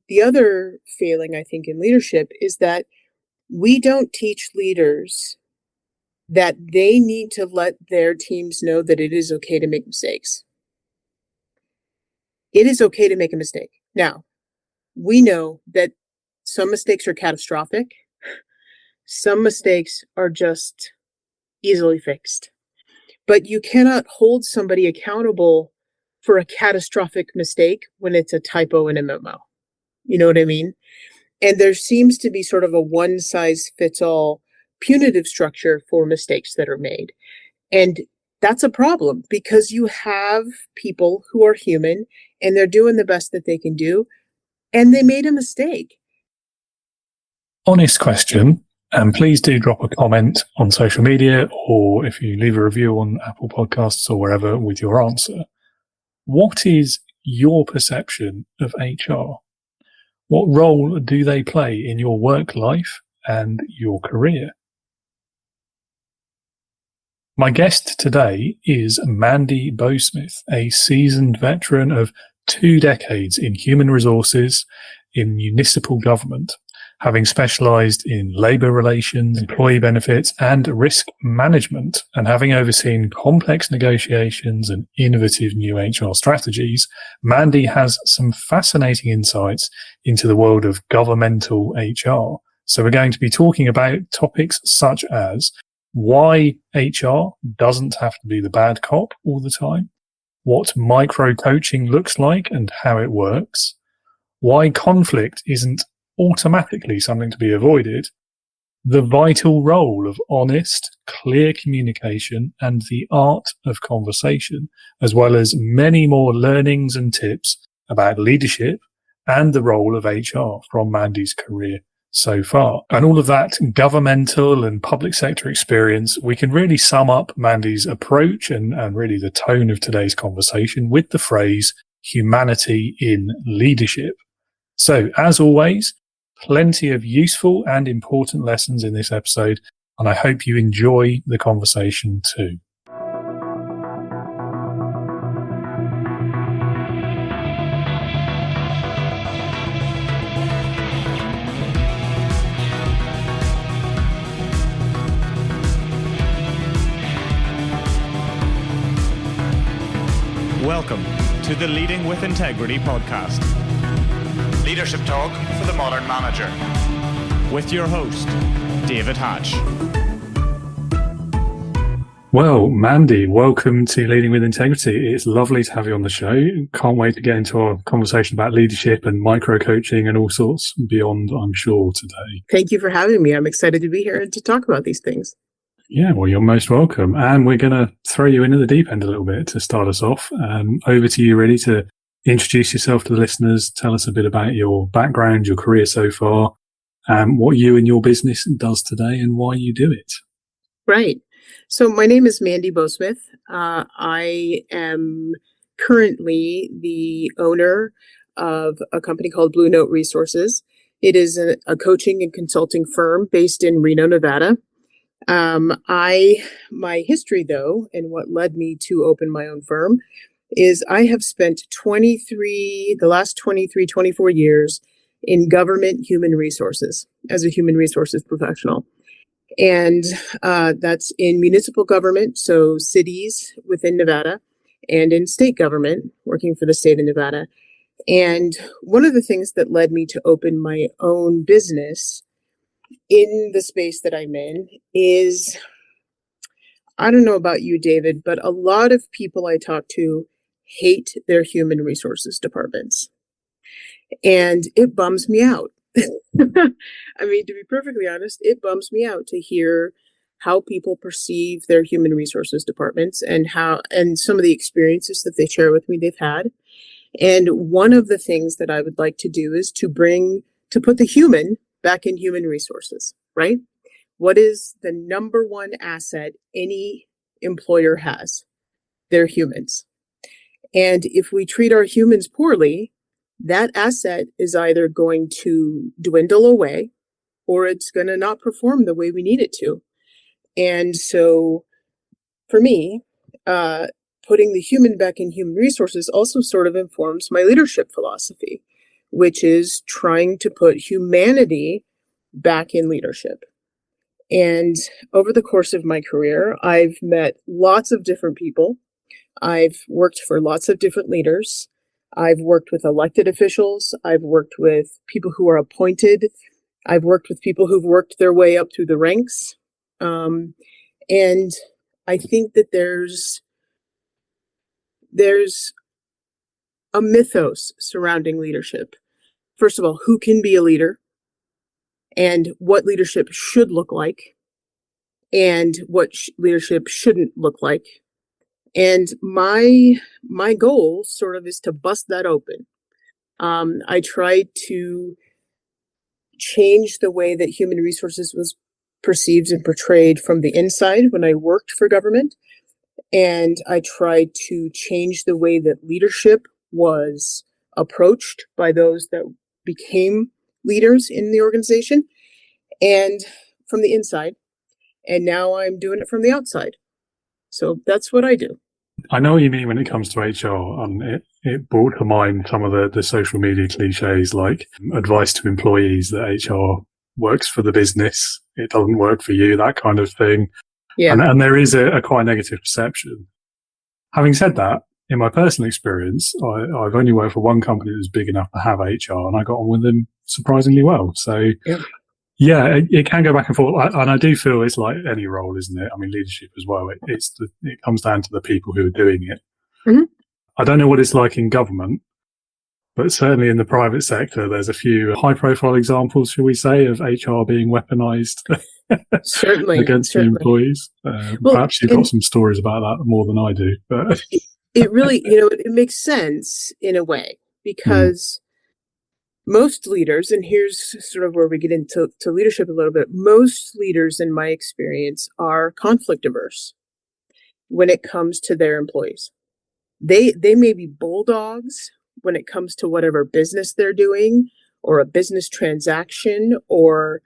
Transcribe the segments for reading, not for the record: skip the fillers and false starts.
the other failing, I think, in leadership is that we don't teach leaders that they need to let their teams know that it is okay to make mistakes. It is okay to make a mistake. Now, we know that some mistakes are catastrophic. Some mistakes are just easily fixed. But you cannot hold somebody accountable for a catastrophic mistake when it's a typo in a memo. You know what I mean? And there seems to be sort of a one-size-fits-all punitive structure for mistakes that are made. And that's a problem because you have people who are human and they're doing the best that they can do, and they made a mistake. Honest question, and please do drop a comment on social media, or if you leave a review on Apple Podcasts or wherever with your answer. What is your perception of HR? What role do they play in your work life and your career? My guest today is Mandee Bowsmith, a seasoned veteran of 2 decades in human resources in municipal government, having specialised in labour relations, employee benefits and risk management, and having overseen complex negotiations and innovative new HR strategies. Mandee has some fascinating insights into the world of governmental HR. So we're going to be talking about topics such as why HR doesn't have to be the bad cop all the time, what micro-coaching looks like and how it works, why conflict isn't automatically something to be avoided, the vital role of honest, clear communication and the art of conversation, as well as many more learnings and tips about leadership and the role of HR from Mandee's career so far. And all of that governmental and public sector experience, we can really sum up Mandee's approach and really the tone of today's conversation with the phrase humanity in leadership. So as always, plenty of useful and important lessons in this episode, and I hope you enjoy the conversation too. Welcome to the Leading with Integrity podcast. Leadership talk for the modern manager. With your host, David Hatch. Well, Mandee, welcome to Leading with Integrity. It's lovely to have you on the show. Can't wait to get into our conversation about leadership and micro-coaching and all sorts beyond, I'm sure, today. Thank you for having me. I'm excited to be here and to talk about these things. Yeah, well, you're most welcome. And we're going to throw you into the deep end a little bit to start us off. Over to you, really, to introduce yourself to the listeners. Tell us a bit about your background, your career so far, what you and your business does today and why you do it. Right. So my name is Mandee Bowsmith. I am currently the owner of a company called Blue Note Resources. It is a coaching and consulting firm based in Reno, Nevada. My history though, and what led me to open my own firm is I have spent 24 years in government human resources as a human resources professional. And that's in municipal government, so cities within Nevada, and in state government, working for the state of Nevada. And one of the things that led me to open my own business in the space that I'm in is, I don't know about you, David, but a lot of people I talk to hate their human resources departments. And it bums me out. I mean, to be perfectly honest, it bums me out to hear how people perceive their human resources departments and some of the experiences that they share with me they've had. And one of the things that I would like to do is to put the human back in human resources, right? What is the number one asset any employer has? They're humans. And if we treat our humans poorly, that asset is either going to dwindle away or it's going to not perform the way we need it to. And so for me, putting the human back in human resources also sort of informs my leadership philosophy, which is trying to put humanity back in leadership. And over the course of my career, I've met lots of different people. I've worked for lots of different leaders. I've worked with elected officials. I've worked with people who are appointed. I've worked with people who've worked their way up through the ranks. And I think that there's a mythos surrounding leadership. First of all, who can be a leader and what leadership should look like and what leadership shouldn't look like. And my goal sort of is to bust that open. I tried to change the way that human resources was perceived and portrayed from the inside when I worked for government. And I tried to change the way that leadership was approached by those that became leaders in the organization and from the inside. And now I'm doing it from the outside. So that's what I do. I know what you mean when it comes to HR. It brought to mind some of the social media cliches like advice to employees that HR works for the business, it doesn't work for you, that kind of thing. Yeah. And there is a quite negative perception. Having said that, in my personal experience, I've only worked for one company that was big enough to have HR, and I got on with them surprisingly well. So, yeah, it can go back and forth. And I do feel it's like any role, isn't it? I mean, leadership as well. It comes down to the people who are doing it. Mm-hmm. I don't know what it's like in government, but certainly in the private sector, there's a few high-profile examples, shall we say, of HR being weaponized. Certainly. Against the employees. Perhaps you've got some stories about that more than I do. But it really, it makes sense in a way because most leaders, and here's sort of where we get into leadership a little bit, most leaders in my experience are conflict averse when it comes to their employees. They may be bulldogs when it comes to whatever business they're doing or a business transaction or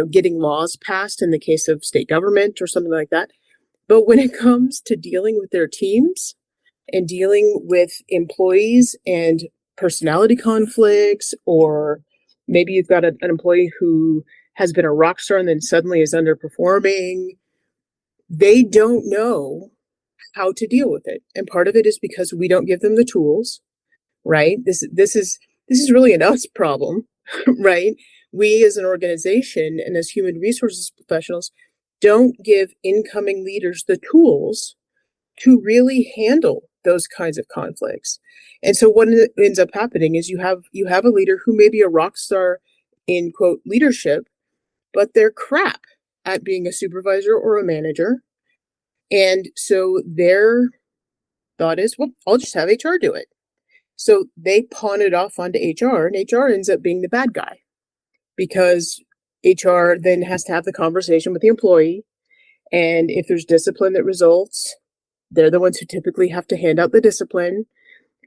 getting laws passed in the case of state government or something like that. But when it comes to dealing with their teams and dealing with employees and personality conflicts, or maybe you've got an employee who has been a rock star and then suddenly is underperforming, they don't know how to deal with it. And part of it is because we don't give them the tools, right? This is really an us problem, right? We as an organization and as human resources professionals don't give incoming leaders the tools to really handle those kinds of conflicts. And so what ends up happening is you have a leader who may be a rock star in quote leadership, but they're crap at being a supervisor or a manager. And so their thought is, well, I'll just have HR do it. So they pawn it off onto HR, and HR ends up being the bad guy because HR then has to have the conversation with the employee. And if there's discipline that results, they're the ones who typically have to hand out the discipline.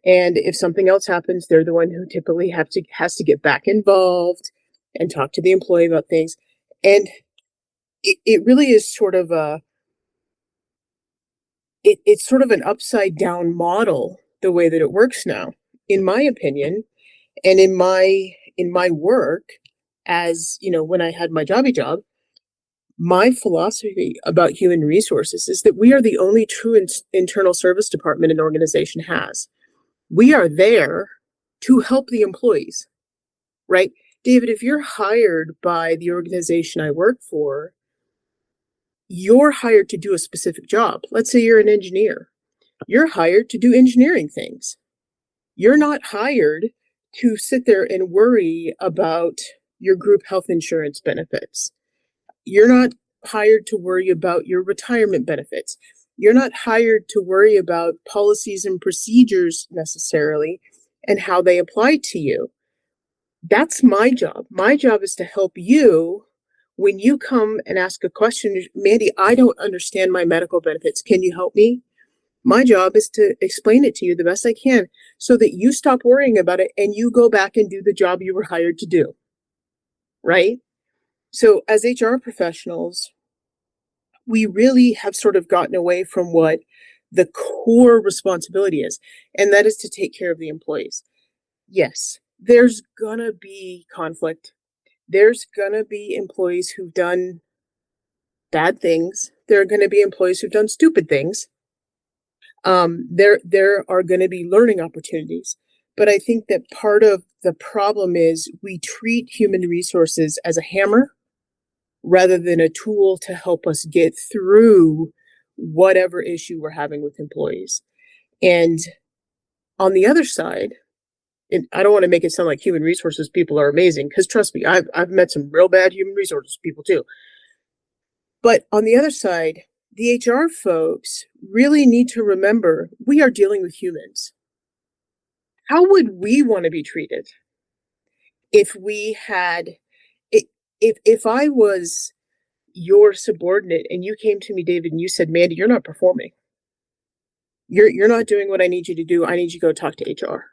And if something else happens, they're the one who typically has to get back involved and talk to the employee about things. And it really is sort of it's sort of an upside down model, the way that it works now, in my opinion, and in my work as, when I had my jobby job, my philosophy about human resources is that we are the only true internal service department an organization has. We are there to help the employees, right? David, if you're hired by the organization I work for, you're hired to do a specific job. Let's say you're an engineer. You're hired to do engineering things. You're not hired to sit there and worry about your group health insurance benefits. You're not hired to worry about your retirement benefits. You're not hired to worry about policies and procedures necessarily and how they apply to you. That's my job. My job is to help you when you come and ask a question. Mandee, I don't understand my medical benefits. Can you help me? My job is to explain it to you the best I can so that you stop worrying about it and you go back and do the job you were hired to do. Right? So as HR professionals, we really have sort of gotten away from what the core responsibility is, and that is to take care of the employees. Yes, there's gonna be conflict. There's gonna be employees who've done bad things. There are gonna be employees who've done stupid things. There are gonna be learning opportunities. But I think that part of the problem is we treat human resources as a hammer rather than a tool to help us get through whatever issue we're having with employees. And on the other side, and I don't want to make it sound like human resources people are amazing, because trust me, I've met some real bad human resources people too. But on the other side, the HR folks really need to remember we are dealing with humans. How would we want to be treated if we had if I was your subordinate and you came to me, David, and you said, Mandee, you're not performing. You're not doing what I need you to do. I need you to go talk to HR.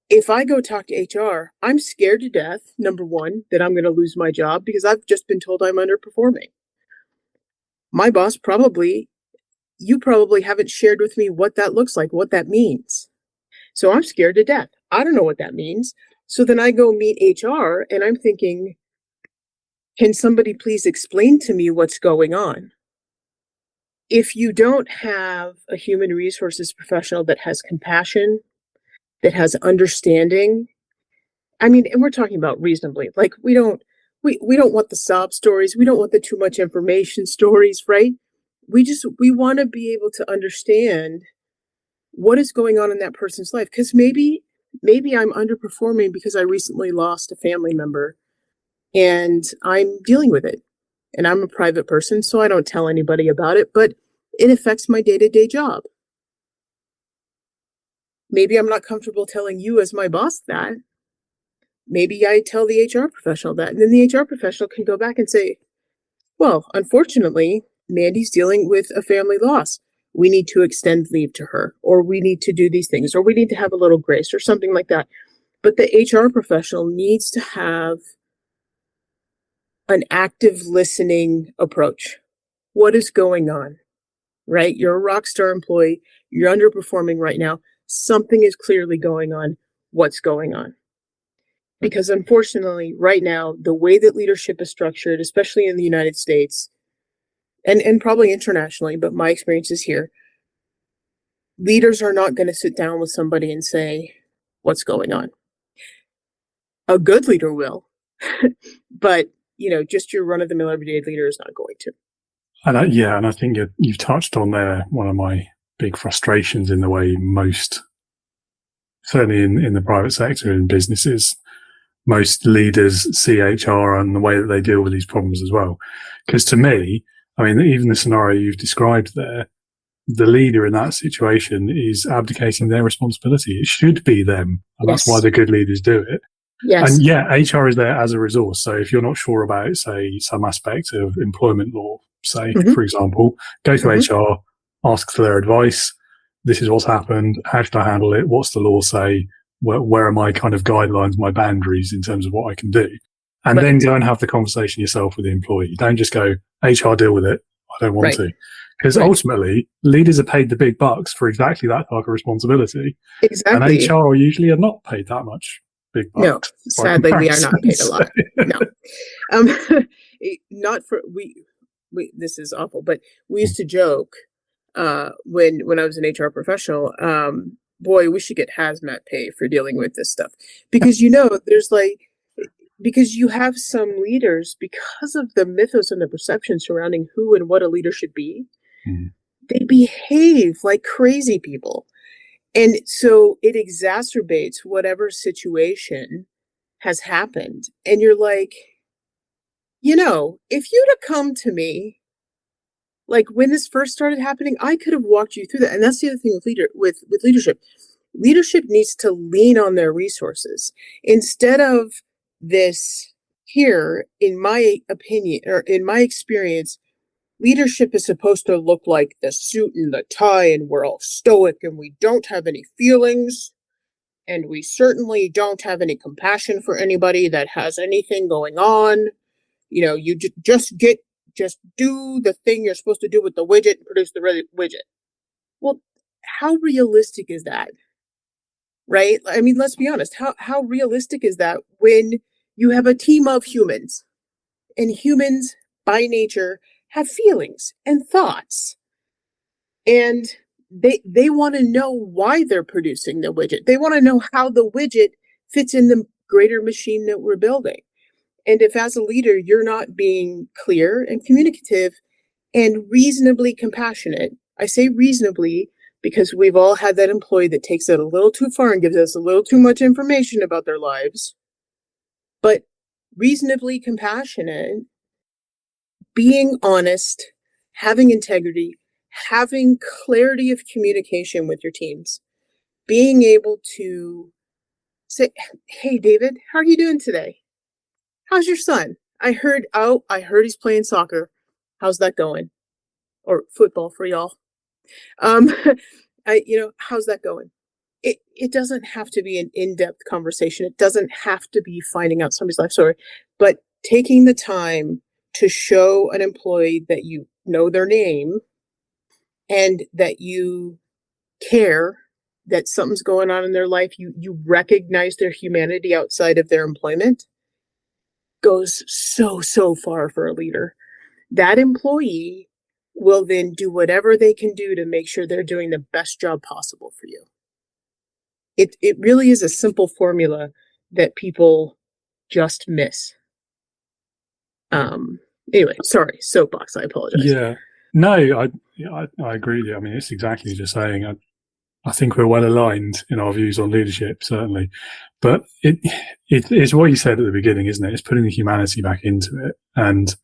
If I go talk to HR, I'm scared to death, number one, that I'm going to lose my job because I've just been told I'm underperforming. My boss you probably haven't shared with me what that looks like, what that means. So I'm scared to death. I don't know what that means. So then I go meet HR and I'm thinking, can somebody please explain to me what's going on? If you don't have a human resources professional that has compassion, that has understanding, and we're talking about reasonably, like we don't want the sob stories. We don't want the too much information stories, right? We want to be able to understand what is going on in that person's life. Because maybe I'm underperforming because I recently lost a family member and I'm dealing with it. And I'm a private person, so I don't tell anybody about it, but it affects my day-to-day job. Maybe I'm not comfortable telling you as my boss that. Maybe I tell the HR professional that, and then the HR professional can go back and say, well, unfortunately, Mandee's dealing with a family loss. We need to extend leave to her, or we need to do these things, or we need to have a little grace, or something like that. But the HR professional needs to have an active listening approach. What is going on, right? You're a rock star employee. You're underperforming right now. Something is clearly going on. What's going on? Because unfortunately, right now, the way that leadership is structured, especially in the United States, and probably internationally, but my experience is here, leaders are not going to sit down with somebody and say, what's going on? A good leader will, but just your run-of-the-mill everyday leader is not going to. And I think you've touched on there one of my big frustrations in the way most, certainly in the private sector, in businesses, most leaders see HR and the way that they deal with these problems as well. Because to me, even the scenario you've described there, the leader in that situation is abdicating their responsibility. It should be them. And Yes. That's why the good leaders do it. Yes. And HR is there as a resource. So if you're not sure about, say, some aspect of employment law, say, for example, go to HR, ask for their advice. This is what's happened. How should I handle it? What's the law say? Where are my kind of guidelines, my boundaries in terms of what I can do? And then go and have the conversation yourself with the employee. Don't just go, HR, deal with it. I don't want to. Because ultimately, leaders are paid the big bucks for exactly that type of responsibility. Exactly. And HR usually are not paid that much big bucks. No, sadly, we are not paid a lot. No. Not for, we, this is awful, but we used to joke when I was an HR professional, boy, we should get hazmat pay for dealing with this stuff. Because, there's because you have some leaders, because of the mythos and the perception surrounding who and what a leader should be, they behave like crazy people. And so it exacerbates whatever situation has happened. And you're like, if you'd have come to me, like when this first started happening, I could have walked you through that. And that's the other thing with leadership. Leadership needs to lean on their resources instead of this. Here, in my opinion, or in my experience, leadership is supposed to look like the suit and the tie, and we're all stoic and we don't have any feelings, and we certainly don't have any compassion for anybody that has anything going on. You just do the thing you're supposed to do with the widget and produce the widget. Well, how realistic is that? right? I mean, let's be honest. How realistic is that when you have a team of humans, and humans by nature have feelings and thoughts, and they want to know why they're producing the widget. They want to know how the widget fits in the greater machine that we're building. And if as a leader you're not being clear and communicative and reasonably compassionate, I say reasonably because we've all had that employee that takes it a little too far and gives us a little too much information about their lives, but reasonably compassionate, being honest, having integrity, having clarity of communication with your teams, being able to say, hey, David, how are you doing today? How's your son? I heard he's playing soccer. How's that going? Or football for y'all. How's that going? It doesn't have to be an in-depth conversation. It doesn't have to be finding out somebody's life story, but taking the time to show an employee that you know their name and that you care, that something's going on in their life, you recognize their humanity outside of their employment, goes so far for a leader. That employee will then do whatever they can do to make sure they're doing the best job possible for you. It really is a simple formula that people just miss. Anyway, sorry, soapbox, I apologize. Yeah. No, I agree with you. I mean, it's exactly as you're saying. I think we're well aligned in our views on leadership, certainly. But it's what you said at the beginning, isn't it? It's putting the humanity back into it. And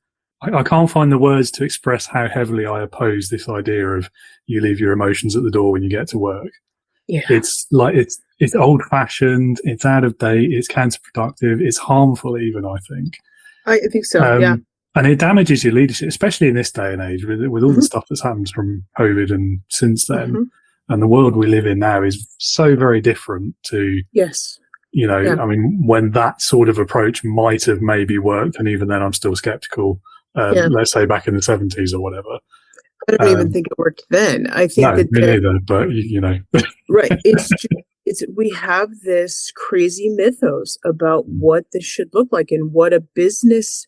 I can't find the words to express how heavily I oppose this idea of you leave your emotions at the door when you get to work. Yeah. It's like, it's old fashioned, it's out of date, it's counterproductive, it's harmful even, I think. I think so, yeah. And it damages your leadership, especially in this day and age with all the stuff that's happened from COVID and since then. And the world we live in now is so very different to, I mean, when that sort of approach might have maybe worked. And even then I'm still skeptical, let's say back in the 70s or whatever. I don't even think it worked then. I think me neither, but right. We have this crazy mythos about what this should look like and what a business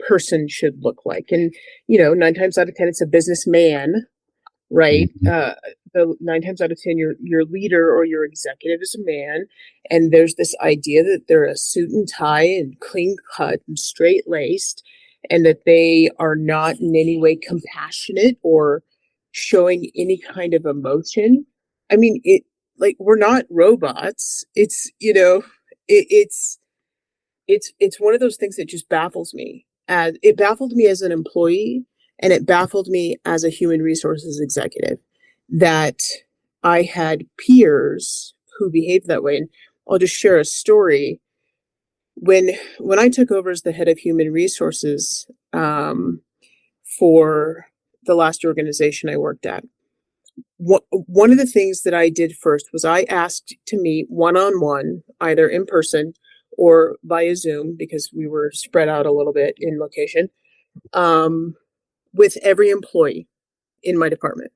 person should look like. And, 9 times out of 10, it's a businessman, right? The 9 times out of 10, your leader or your executive is a man. And there's this idea that they're a suit and tie and clean cut and straight laced, and that they are not in any way compassionate or showing any kind of emotion. I mean, we're not robots. It's one of those things that just baffles me. It baffled me as an employee, and it baffled me as a human resources executive that I had peers who behaved that way. And I'll just share a story. When I took over as the head of human resources for the last organization I worked at, one of the things that I did first was I asked to meet one-on-one, either in person or via Zoom, because we were spread out a little bit in location, with every employee in my department.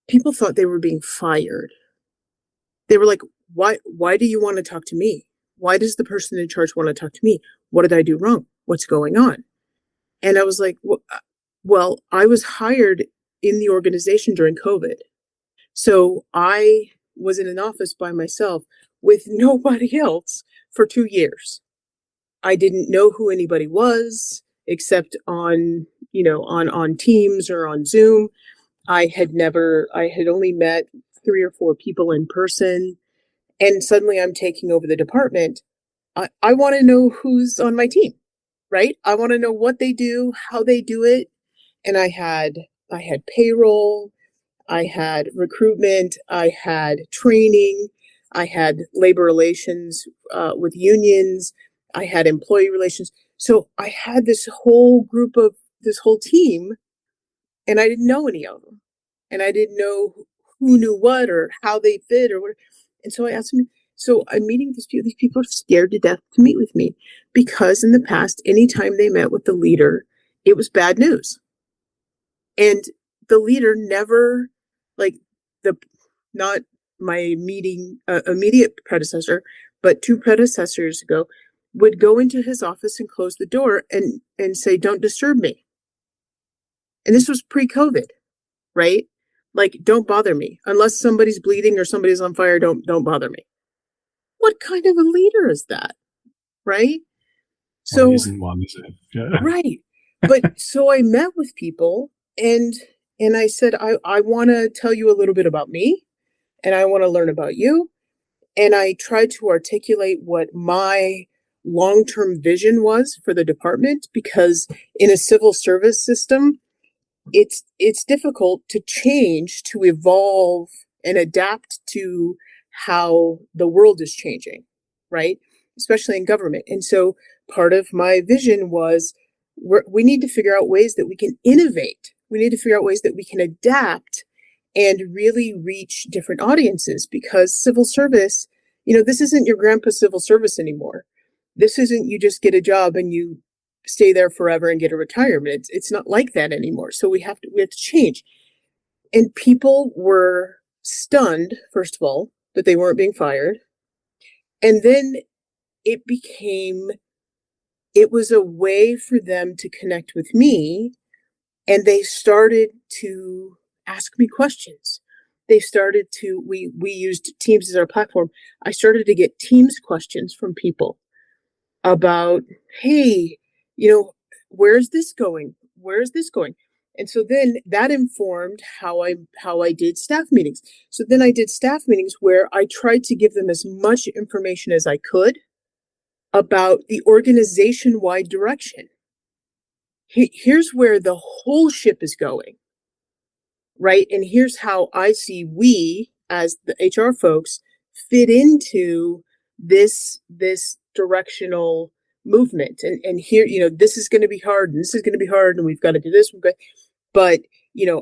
People thought they were being fired. They were like, why do you want to talk to me? Why does the person in charge want to talk to me? What did I do wrong? What's going on? And I was like, well, I was hired in the organization during COVID. So I was in an office by myself with nobody else for 2 years. I didn't know who anybody was except on Teams or on Zoom. I had only met 3 or 4 people in person. And suddenly I'm taking over the department. I want to know who's on my team, right? I want to know what they do, how they do it. And I had payroll, I had recruitment, I had training, I had labor relations with unions, I had employee relations. So I had this whole team, and I didn't know any of them. And I didn't know who knew what or how they fit or what. And so I asked them, so I'm meeting these people. These people are scared to death to meet with me because in the past, anytime they met with the leader, it was bad news. And the leader never, not immediate predecessor, but 2 predecessors ago, would go into his office and close the door and say, "Don't disturb me." And this was pre-COVID, right? Like, don't bother me. Unless somebody's bleeding or somebody's on fire, don't bother me. What kind of a leader is that? Right? So Well, isn't one, is it? Yeah. right. But so I met with people and I said, I want to tell you a little bit about me and I want to learn about you. And I tried to articulate what my long-term vision was for the department, because in a civil service system, it's difficult to change, to evolve and adapt to how the world is changing, right? Especially in government. And so part of my vision was we need to figure out ways that we can innovate. We need to figure out ways that we can adapt and really reach different audiences, because civil service, this isn't your grandpa's civil service anymore. This isn't you just get a job and you stay there forever and get a retirement. It's not like that anymore. So we have to change. And people were stunned, first of all, that they weren't being fired. And then it was a way for them to connect with me. And they started to ask me questions. They started to, we used Teams as our platform. I started to get Teams questions from people about, hey, where's this going? Where is this going? And so then that informed how I did staff meetings. So then I did staff meetings where I tried to give them as much information as I could about the organization-wide direction. Here's where the whole ship is going, right? And here's how I see we, as the HR folks, fit into this directional movement. And here, this is going to be hard, and this is going to be hard, and we've got to do this. But,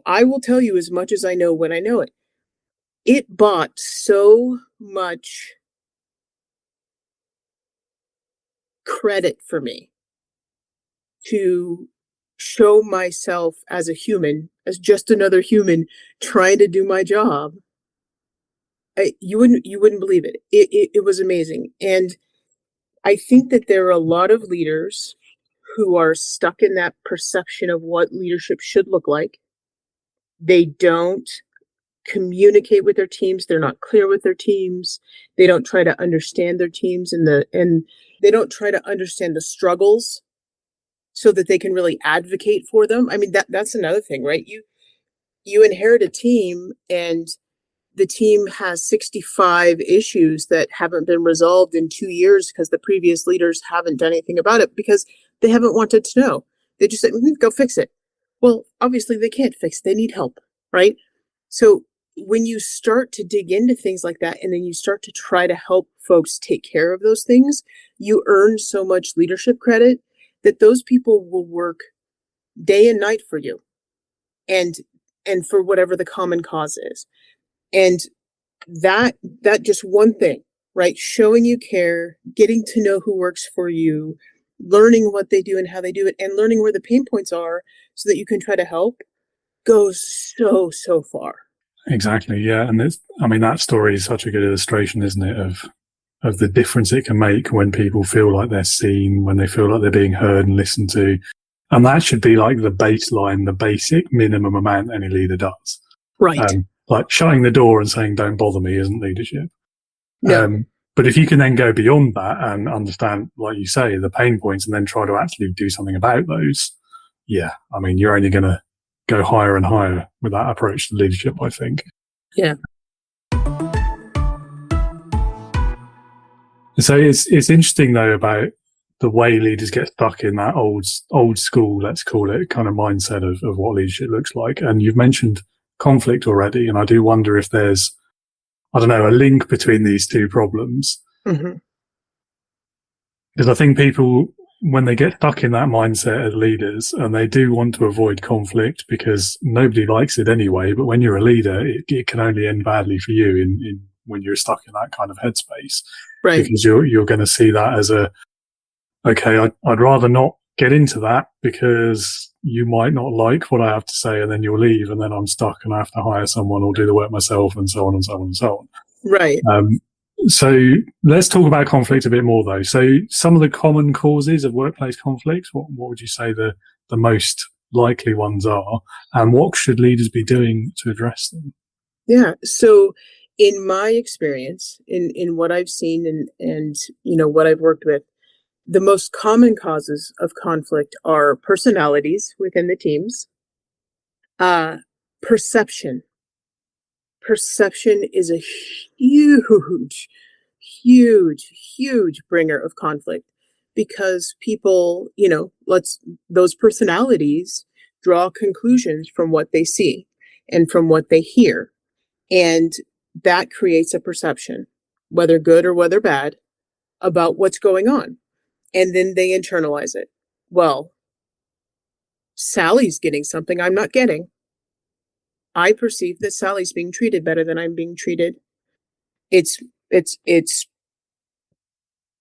I will tell you as much as I know when I know it. It bought so much credit for me to show myself as a human, as just another human trying to do my job. You wouldn't believe it. It was amazing. And I think that there are a lot of leaders who are stuck in that perception of what leadership should look like. They don't communicate with their teams. They're not clear with their teams. They don't try to understand their teams and they don't try to understand the struggles so that they can really advocate for them. I mean, that's another thing, right? You inherit a team and the team has 65 issues that haven't been resolved in 2 years because the previous leaders haven't done anything about it because they haven't wanted to know. They just said, go fix it. Well, obviously they can't fix it. They need help, right? So when you start to dig into things like that, and then you start to try to help folks take care of those things, you earn so much leadership credit that those people will work day and night for you and for whatever the common cause is. And that just one thing, right? Showing you care, getting to know who works for you, learning what they do and how they do it, and learning where the pain points are so that you can try to help goes so far. Exactly. Yeah. And that story is such a good illustration, isn't it? Of the difference it can make when people feel like they're seen, when they feel like they're being heard and listened to. And that should be like the baseline, the basic minimum amount any leader does. Right. Like shutting the door and saying, don't bother me, isn't leadership. No. But if you can then go beyond that and understand, like you say, the pain points and then try to actually do something about those, yeah, I mean, you're only going to go higher and higher with that approach to leadership, I think. Yeah. So it's interesting, though, about the way leaders get stuck in that old school, let's call it, kind of mindset of what leadership looks like. And you've mentioned conflict already, and I do wonder if there's, I don't know, a link between these two problems. Mm-hmm. Because I think people, when they get stuck in that mindset as leaders, and they do want to avoid conflict because nobody likes it anyway, but when you're a leader, it can only end badly for you in when you're stuck in that kind of headspace. Right. Because you're going to see that as okay, I'd rather not get into that because you might not like what I have to say, and then you'll leave, and then I'm stuck and I have to hire someone or do the work myself, and so on and so on and so on. Right. So let's talk about conflict a bit more, though. So some of the common causes of workplace conflict, what would you say the most likely ones are, and what should leaders be doing to address them? Yeah. So in my experience, in what I've seen and what I've worked with, the most common causes of conflict are personalities within the teams, uh, perception. Perception is a huge, huge bringer of conflict because people, those personalities draw conclusions from what they see and from what they hear. And that creates a perception, whether good or whether bad, about what's going on. And then they internalize it. Well, Sally's getting something I'm not getting. I perceive that Sally's being treated better than I'm being treated. It's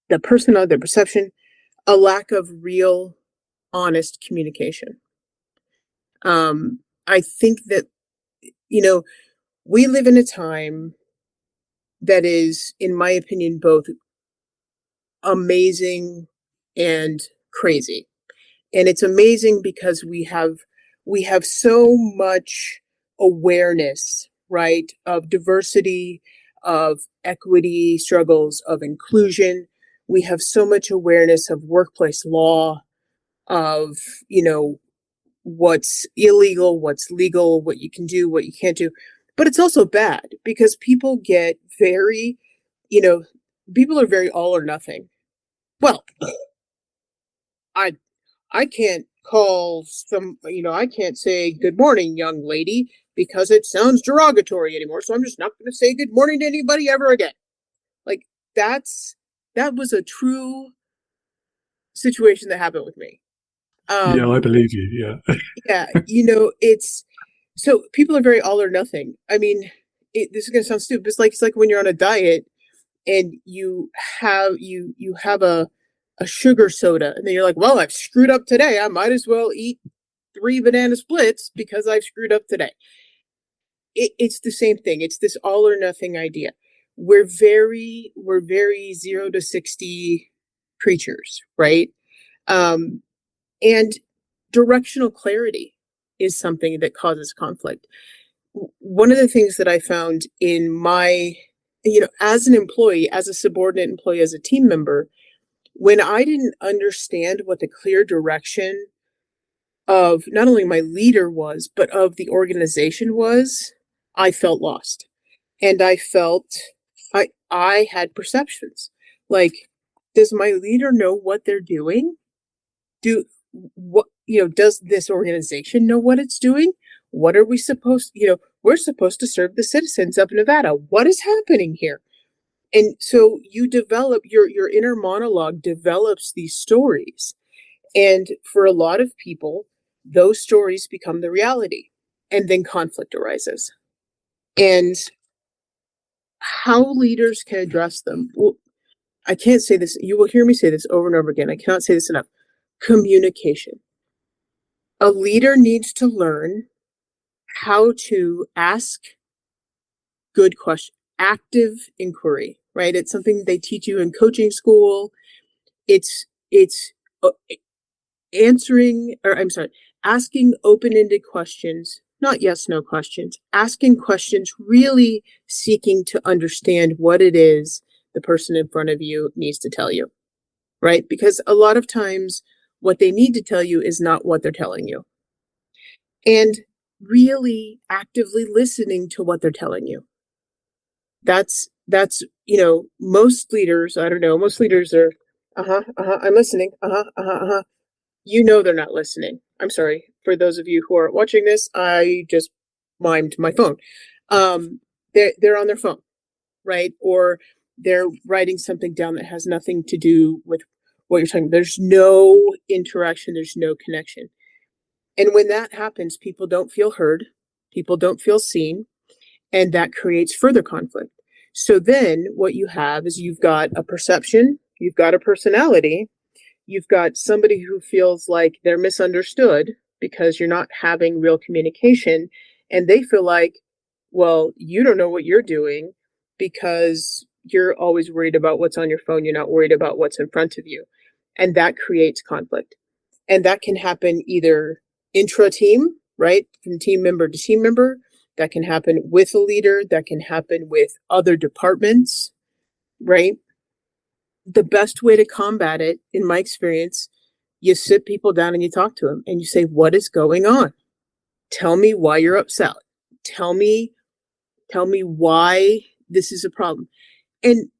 the personal, the perception, a lack of real, honest communication. I think that, we live in a time that is, in my opinion, both amazing and crazy. And it's amazing because we have so much awareness, right, of diversity, of equity struggles, of inclusion. We have so much awareness of workplace law, of, what's illegal, what's legal, what you can do, what you can't do. But it's also bad because people get very, you know, people are very all or nothing. Well, I I can't call I can't say good morning, young lady, because it sounds derogatory anymore. So I'm just not going to say good morning to anybody ever again. Like that was a true situation that happened with me. Yeah, I believe you. Yeah. Yeah, it's so people are very all or nothing. I mean, this is going to sound stupid. It's like when you're on a diet and you have a sugar soda, and then you're like, well, I've screwed up today. I might as well eat 3 banana splits because I've screwed up today. It's the same thing. It's this all or nothing idea. We're very 0 to 60 creatures, right? And directional clarity is something that causes conflict. One of the things that I found in my, as an employee, as a subordinate employee, as a team member, when I didn't understand what the clear direction of not only my leader was, but of the organization was, I felt lost. And I felt I had perceptions. Like, does my leader know what they're doing? Does this organization know what it's doing? What are we supposed, we're supposed to serve the citizens of Nevada. What is happening here? And so you develop your inner monologue develops these stories. And for a lot of people, those stories become the reality. And then conflict arises. And how leaders can address them. Well, I can't say this. You will hear me say this over and over again. I cannot say this enough. Communication. A leader needs to learn how to ask good questions, active inquiry, right? It's something they teach you in coaching school. It's asking open-ended questions, not yes, no questions, asking questions, really seeking to understand what it is the person in front of you needs to tell you, right? Because a lot of times what they need to tell you is not what they're telling you. And really actively listening to what they're telling you. That's, most leaders, I don't know, most leaders are, I'm listening, they're not listening. I'm sorry. For those of you who are watching this, I just mimed my phone. They're on their phone, right? Or they're writing something down that has nothing to do with what you're talking about. There's no interaction. There's no connection. And when that happens, people don't feel heard. People don't feel seen. And that creates further conflict. So then what you have is you've got a perception, you've got a personality, you've got somebody who feels like they're misunderstood because you're not having real communication, and they feel like, well, you don't know what you're doing. because you're always worried about what's on your phone. You're not worried about what's in front of you. And that creates conflict. And that can happen either intra-team, right? From team member to team member. That can happen with a leader. That can happen with other departments, right? The best way to combat it, in my experience, you sit people down and you talk to them and you say, what is going on? Tell me why you're upset. Tell me why this is a problem. And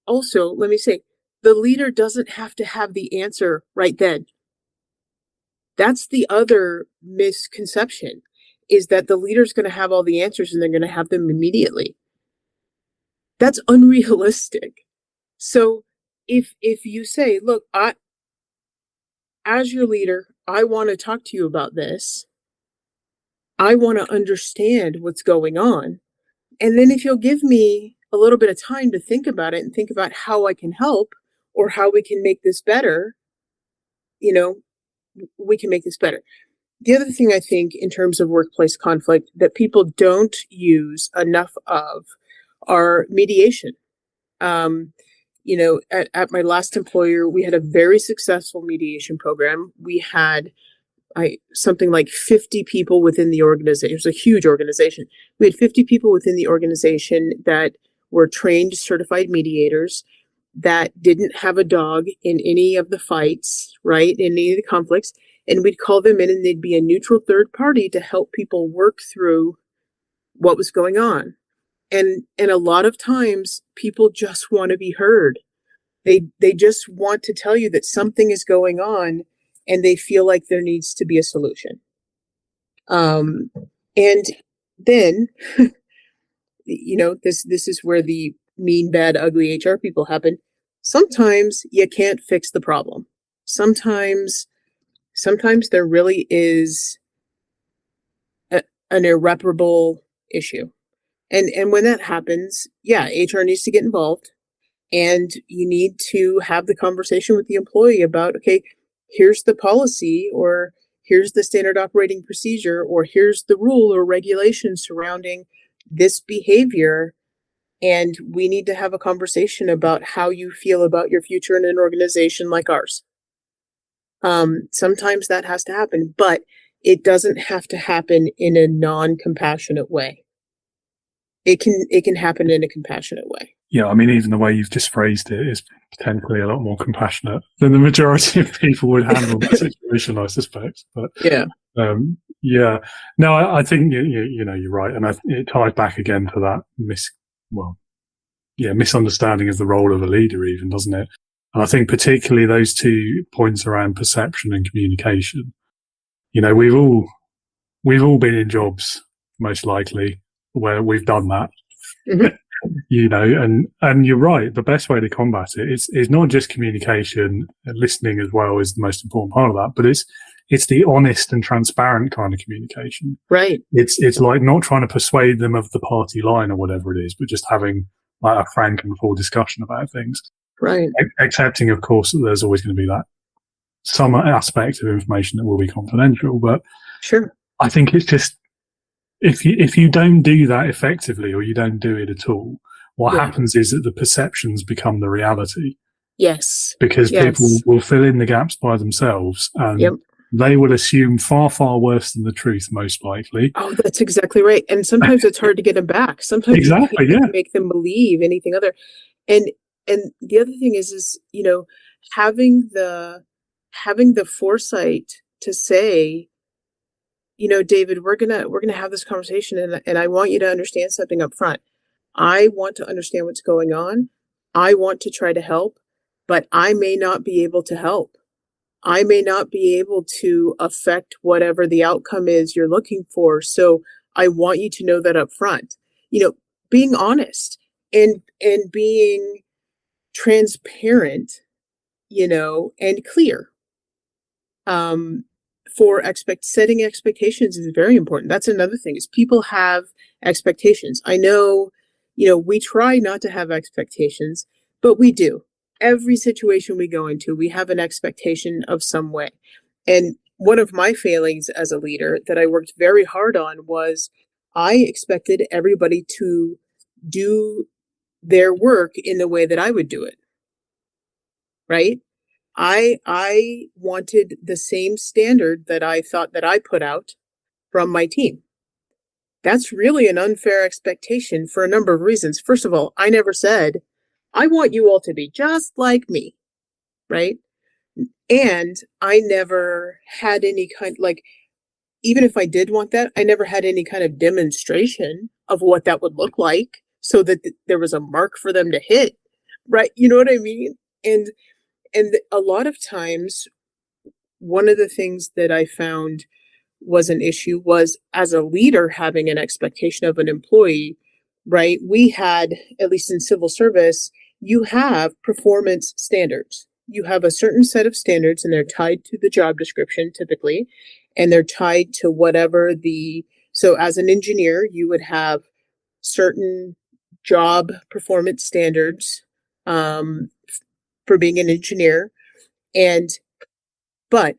also, let me say, the leader doesn't have to have the answer right then. That's the other misconception, is that the leader's going to have all the answers and they're going to have them immediately. That's unrealistic. So if you say, look, as your leader, I want to talk to you about this. I want to understand what's going on. And then if you'll give me a little bit of time to think about it and think about how I can help or how we can make this better, we can make this better. The other thing I think in terms of workplace conflict that people don't use enough of are mediation. At my last employer, we had a very successful mediation program. We had something like 50 people within the organization. It was a huge organization. We had 50 people within the organization that were trained, certified mediators that didn't have a dog in any of the fights, right? In any of the conflicts. And we'd call them in and they'd be a neutral third party to help people work through what was going on. And a lot of times people just want to be heard. They just want to tell you that something is going on and they feel like there needs to be a solution. And then, this is where the mean, bad, ugly HR people happen. Sometimes you can't fix the problem. Sometimes there really is an irreparable issue. And when that happens, yeah, HR needs to get involved and you need to have the conversation with the employee about, okay, here's the policy or here's the standard operating procedure or here's the rule or regulation surrounding this behavior. And we need to have a conversation about how you feel about your future in an organization like ours. Sometimes that has to happen, but it doesn't have to happen in a non-compassionate way. It can happen in a compassionate way. Yeah, I mean, even the way you've just phrased it is potentially a lot more compassionate than the majority of people would handle that situation, I suspect. But yeah. No, I think you're right, and it ties back again to that misunderstanding of the role of a leader, even, doesn't it? And I think particularly those 2 points around perception and communication. We've all been in jobs, most likely, where we've done that. Mm-hmm. And you're right. The best way to combat it is not just communication. Listening as well is the most important part of that, but it's the honest and transparent kind of communication. Right. It's like not trying to persuade them of the party line or whatever it is, but just having like a frank and full discussion about things. Right. Accepting, of course, that there's always going to be that some aspect of information that will be confidential, but sure. I think it's just, if you don't do that effectively or you don't do it at all, what happens is that the perceptions become the reality. Yes. Because people will fill in the gaps by themselves and they will assume far, far worse than the truth, most likely. Oh, that's exactly right. And sometimes it's hard to get them back. Sometimes exactly, you can't make them believe anything other. And the other thing is having the foresight to say, David, we're gonna have this conversation, and I want you to understand something up front. I want to understand what's going on. I want to try to help, but I may not be able to help. I may not be able to affect whatever the outcome is you're looking for. So I want you to know that up front. Being honest and being transparent, and clear. Setting expectations is very important. That's another thing, is people have expectations. I know, we try not to have expectations, but we do. Every situation we go into, we have an expectation of some way. And one of my failings as a leader that I worked very hard on was I expected everybody to do their work in the way that I would do it. Right? I wanted the same standard that I thought that I put out from my team. That's really an unfair expectation for a number of reasons. First of all, I never said, I want you all to be just like me, right? And I never had any kind, like, even if I did want that, I never had any kind of demonstration of what that would look like so that there was a mark for them to hit, right? You know what I mean? And a lot of times, one of the things that I found was an issue was, as a leader, having an expectation of an employee, right? We had, at least in civil service, you have performance standards. You have a certain set of standards, and they're tied to the job description typically, and they're tied to whatever so as an engineer, you would have certain job performance standards for being an engineer. But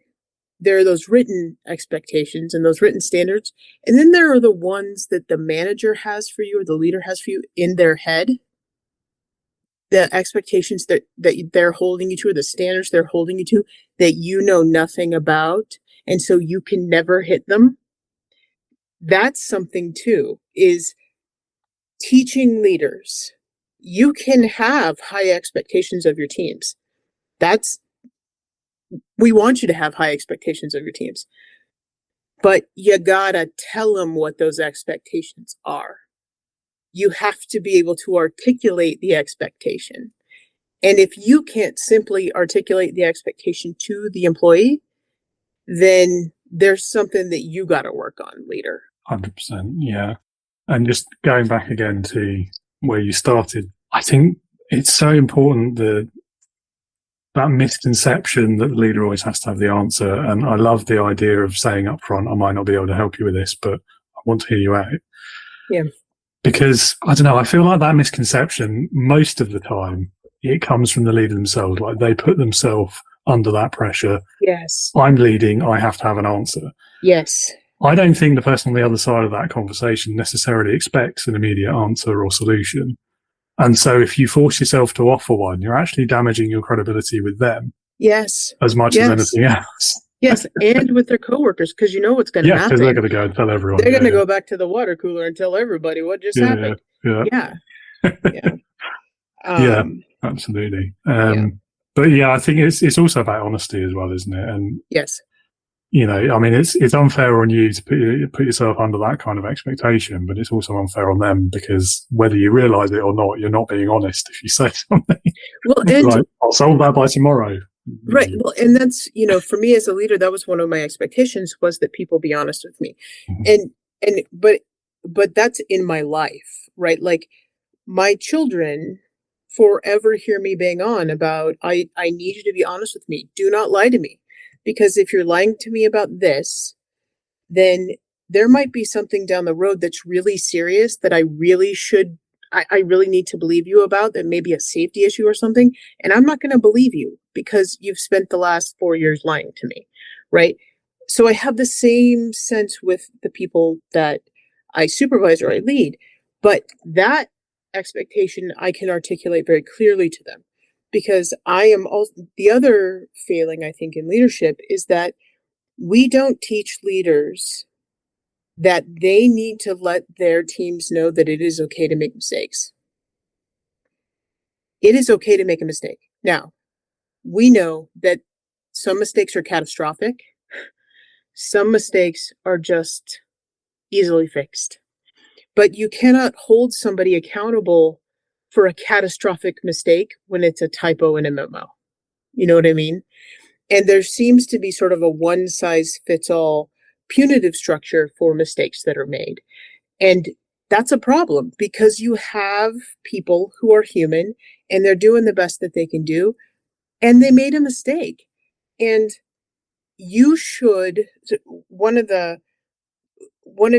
there are those written expectations and those written standards. And then there are the ones that the manager has for you or the leader has for you in their head. The expectations that they're holding you to, or the standards they're holding you to, that you know nothing about. And so you can never hit them. That's something too, is teaching leaders. You can have high expectations of your teams. We want you to have high expectations of your teams, but you gotta tell them what those expectations are. You have to be able to articulate the expectation. And if you can't simply articulate the expectation to the employee, then there's something that you got to work on, leader. 100%. Yeah. And just going back again to where you started, I think it's so important that misconception that the leader always has to have the answer. And I love the idea of saying up front, I might not be able to help you with this, but I want to hear you out. Yeah. Because I don't know, I feel like that misconception, most of the time, it comes from the leader themselves. Like, they put themselves under that pressure. Yes. I'm leading, I have to have an answer. Yes. I don't think the person on the other side of that conversation necessarily expects an immediate answer or solution. And so if you force yourself to offer one, you're actually damaging your credibility with them. Yes. As much as anything else. Yes, and with their coworkers, because you know what's going to happen. Yeah, because they're going to go and tell everyone. They're going to go back to the water cooler and tell everybody what just happened. Yeah. Yeah, absolutely. But yeah, I think it's also about honesty as well, isn't it? And yes, you know, I mean, it's unfair on you to put yourself under that kind of expectation, but it's also unfair on them, because whether you realise it or not, you're not being honest if you say something. Well, and like, I'll solve that by tomorrow. Right. Well, and that's, for me as a leader, that was one of my expectations, was that people be honest with me. Mm-hmm. But that's in my life, right? Like, my children forever hear me bang on about, I need you to be honest with me. Do not lie to me. Because if you're lying to me about this, then there might be something down the road that's really serious that I really need to believe you about, that may be a safety issue or something. And I'm not going to believe you because you've spent the last 4 years lying to me. Right. So I have the same sense with the people that I supervise or I lead, but that expectation I can articulate very clearly to them, because I am also, the other failing, I think, in leadership is that we don't teach leaders that they need to let their teams know that it is okay to make mistakes. It is okay to make a mistake. Now, we know that some mistakes are catastrophic. Some mistakes are just easily fixed. But you cannot hold somebody accountable for a catastrophic mistake when it's a typo in a memo. You know what I mean? And there seems to be sort of a one-size-fits-all punitive structure for mistakes that are made. And that's a problem, because you have people who are human and they're doing the best that they can do, and they made a mistake. And you should, one of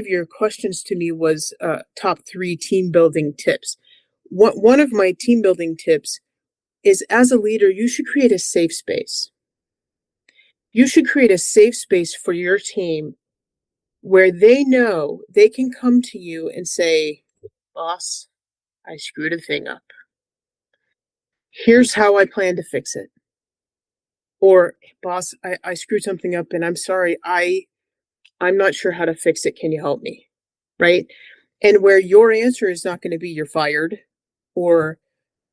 your questions to me was top 3 team building tips. One of my team building tips is, as a leader, you should create a safe space. You should create a safe space for your team where they know they can come to you and say, boss, I screwed a thing up. Here's how I plan to fix it. Or, boss, I screwed something up and I'm sorry. I'm not sure how to fix it. Can you help me? Right? And where your answer is not going to be you're fired or,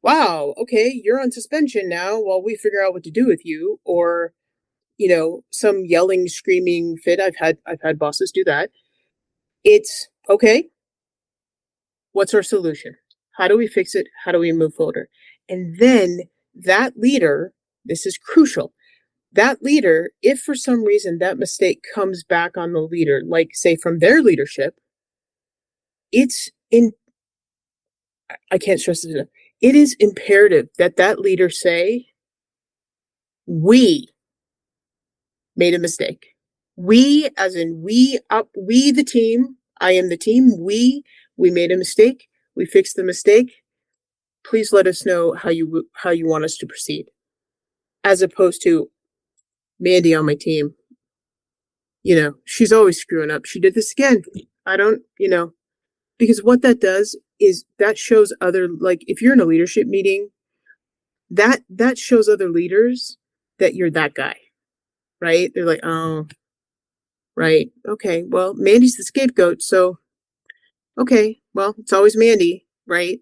wow, okay, you're on suspension now while we figure out what to do with you, or, some yelling, screaming fit. I've had bosses do that. It's okay. What's our solution? How do we fix it? How do we move forward? And then that leader, this is crucial. That leader, if for some reason that mistake comes back on the leader, like say from their leadership, I can't stress this enough. It is imperative that that leader say, we made a mistake. We, as in we the team, I am the team, we made a mistake. We fixed the mistake. Please let us know how you want us to proceed. As opposed to Mandee on my team. She's always screwing up. She did this again. I don't, because what that does is that shows other, like if you're in a leadership meeting, that shows other leaders that you're that guy, right? They're like, oh, right. Okay. Well, Mandee's the scapegoat. So, okay. Well, it's always Mandee, right?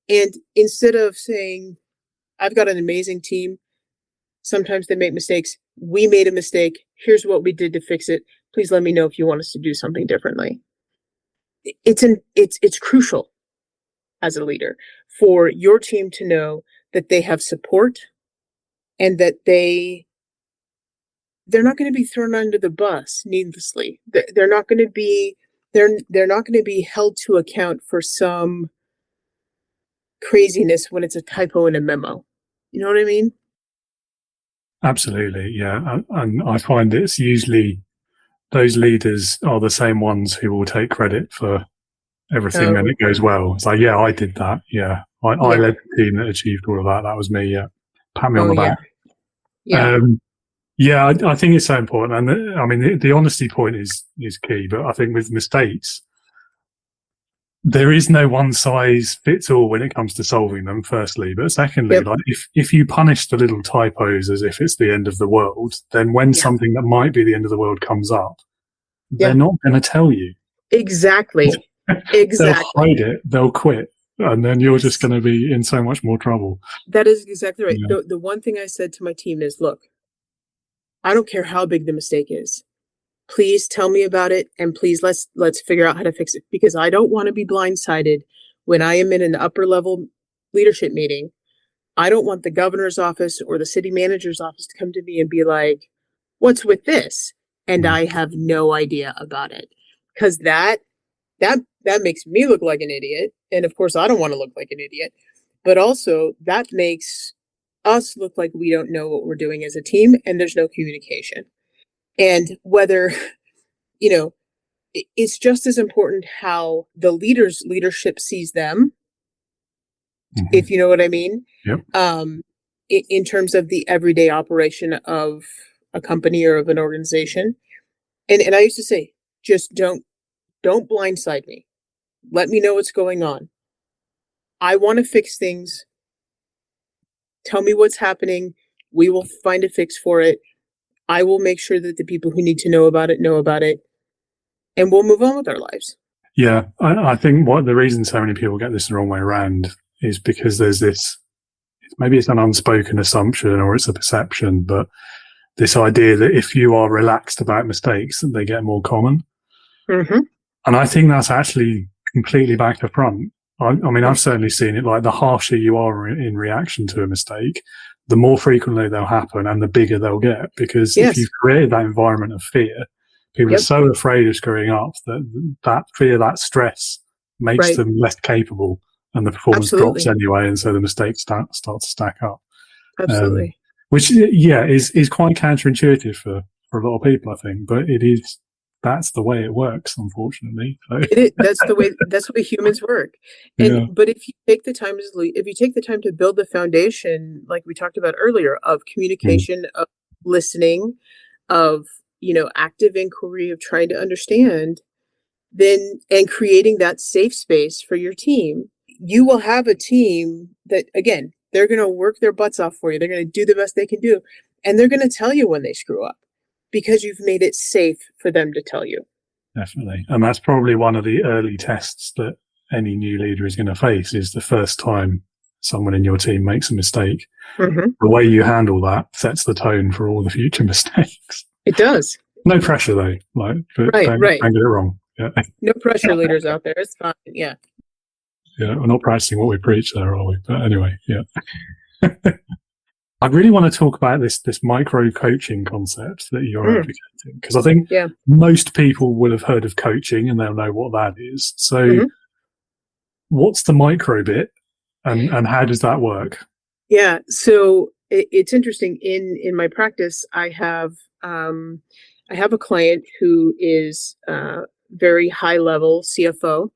And instead of saying, I've got an amazing team, sometimes they make mistakes. We made a mistake. Here's what we did to fix it. Please let me know if you want us to do something differently. It's crucial as a leader for your team to know that they have support and that they're not going to be thrown under the bus needlessly. They're not going to be held to account for some craziness when it's a typo in a memo. You know what I mean? Absolutely, yeah. And I find it's usually those leaders are the same ones who will take credit for everything when it goes well. It's like, yeah, I did that. Yeah. I led the team that achieved all of that. That was me. Yeah. Pat me on the back. Yeah. I think it's so important. And I mean, the honesty point is key, but I think with mistakes, there is no one size fits all when it comes to solving them, firstly. But secondly, like if you punish the little typos as if it's the end of the world, then when something that might be the end of the world comes up, they're not going to tell you. Exactly. They'll hide it, they'll quit, and then you're just going to be in so much more trouble. That is exactly right. Yeah. The one thing I said to my team is, look, I don't care how big the mistake is. Please tell me about it, and please let's figure out how to fix it, because I don't want to be blindsided when I am in an upper level leadership meeting. I don't want the governor's office or the city manager's office to come to me and be like, what's with this? And I have no idea about it, because that makes me look like an idiot. And of course, I don't want to look like an idiot, but also that makes us look like we don't know what we're doing as a team, and there's no communication. And whether, it's just as important how the leader's leadership sees them, if you know what I mean. Yep. In terms of the everyday operation of a company or of an organization. And I used to say, just don't blindside me. Let me know what's going on. I want to fix things. Tell me what's happening. We will find a fix for it. I will make sure that the people who need to know about it, and we'll move on with our lives. Yeah. I think the reason so many people get this the wrong way around is because there's this, maybe it's an unspoken assumption or it's a perception, but this idea that if you are relaxed about mistakes, they get more common. Mm-hmm. And I think that's actually completely back to front. I mean, I've certainly seen it, like the harsher you are in reaction to a mistake, the more frequently they'll happen and the bigger they'll get. Because if you've created that environment of fear, people are so afraid of screwing up that fear, that stress makes them less capable, and the performance drops anyway. And so the mistakes start to stack up. Absolutely. Which, is quite counterintuitive for a lot of people, I think, but that's the way it works, unfortunately. So. That's the way humans work. But if you take the time to build the foundation, like we talked about earlier, of communication, of listening, of active inquiry, of trying to understand, and creating that safe space for your team, you will have a team that, again, they're going to work their butts off for you. They're going to do the best they can do. And they're going to tell you when they screw up because you've made it safe for them to tell you. Definitely. And that's probably one of the early tests that any new leader is going to face, is the first time someone in your team makes a mistake. Mm-hmm. The way you handle that sets the tone for all the future mistakes. It does. No pressure though. Like, but Right. don't get it wrong. Yeah. No pressure, leaders out there. It's fine. Yeah. Yeah. We're not practicing what we preach there, are we? But anyway, yeah. I really want to talk about this micro coaching concept that you're advocating, because I think most people will have heard of coaching and they'll know what that is. So what's the micro bit and how does that work? Yeah. So it's interesting. In my practice, I have a client who is very high level CFO.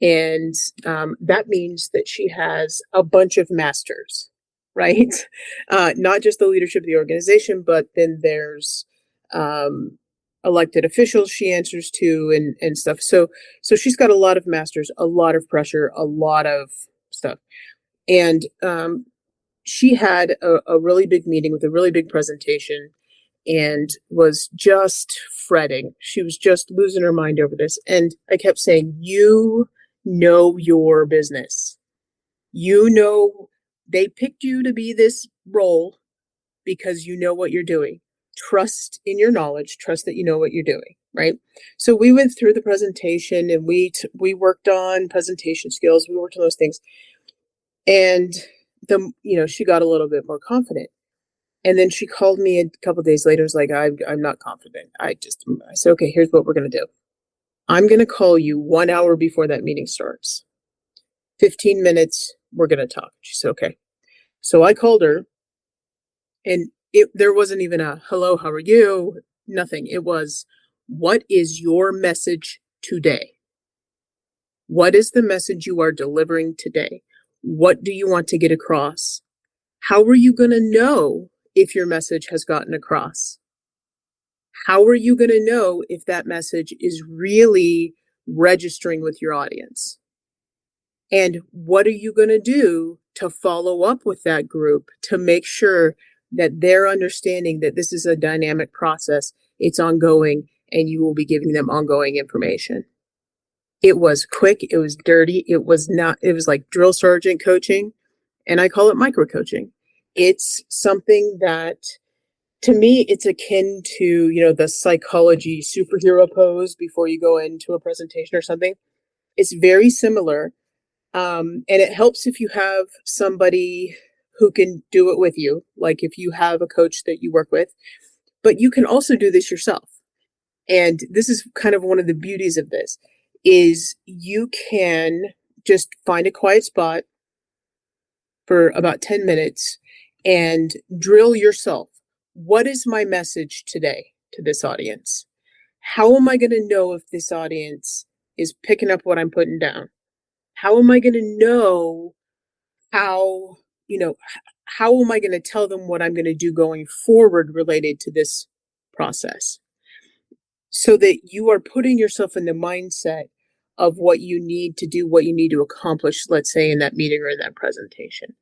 And that means that she has a bunch of masters, right? Not just the leadership of the organization, but then there's elected officials she answers to and stuff. So she's got a lot of masters, a lot of pressure, a lot of stuff. And she had a really big meeting with a really big presentation and was just fretting. She was just losing her mind over this. And I kept saying, you know your business. You know they picked you to be this role because you know what you're doing. Trust in your knowledge. Trust that you know what you're doing, right? So we went through the presentation and we worked on presentation skills. We worked on those things. And she got a little bit more confident. And then she called me a couple of days later. Was like, I'm not confident. I said, okay, here's what we're going to do. I'm going to call you 1 hour before that meeting starts. 15 minutes, we're going to talk. She said, okay. So I called her and there wasn't even a hello, how are you? Nothing. It was, what is your message today? What is the message you are delivering today? What do you want to get across? How are you going to know if your message has gotten across? How are you going to know if that message is really registering with your audience? And what are you going to do to follow up with that group to make sure that they're understanding that this is a dynamic process, it's ongoing, and you will be giving them ongoing information? It was quick, it was dirty, it was like drill sergeant coaching, and I call it micro coaching. It's something that, to me, it's akin to, the psychology superhero pose before you go into a presentation or something. It's very similar. And it helps if you have somebody who can do it with you, like if you have a coach that you work with, but you can also do this yourself. And this is kind of one of the beauties of this, is you can just find a quiet spot for about 10 minutes and drill yourself. What is my message today to this audience? How am I going to know if this audience is picking up what I'm putting down? How am I going to know how am I going to tell them what I'm going to do going forward related to this process? So that you are putting yourself in the mindset of what you need to do, what you need to accomplish, let's say in that meeting or in that presentation.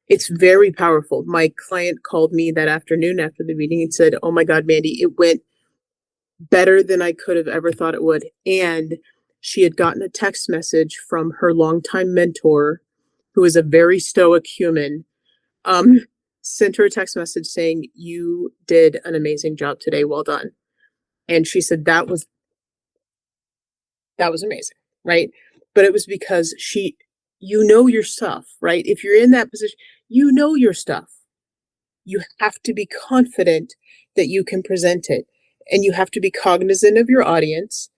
It's very powerful. My client called me that afternoon after the meeting and said, oh my God, Mandee, it went better than I could have ever thought it would. And she had gotten a text message from her longtime mentor, who is a very stoic human, sent her a text message saying, you did an amazing job today. Well done. And she said, that was amazing, right? But it was because you know your stuff, right? If you're in that position, you know your stuff. You have to be confident that you can present it. And you have to be cognizant of your audience.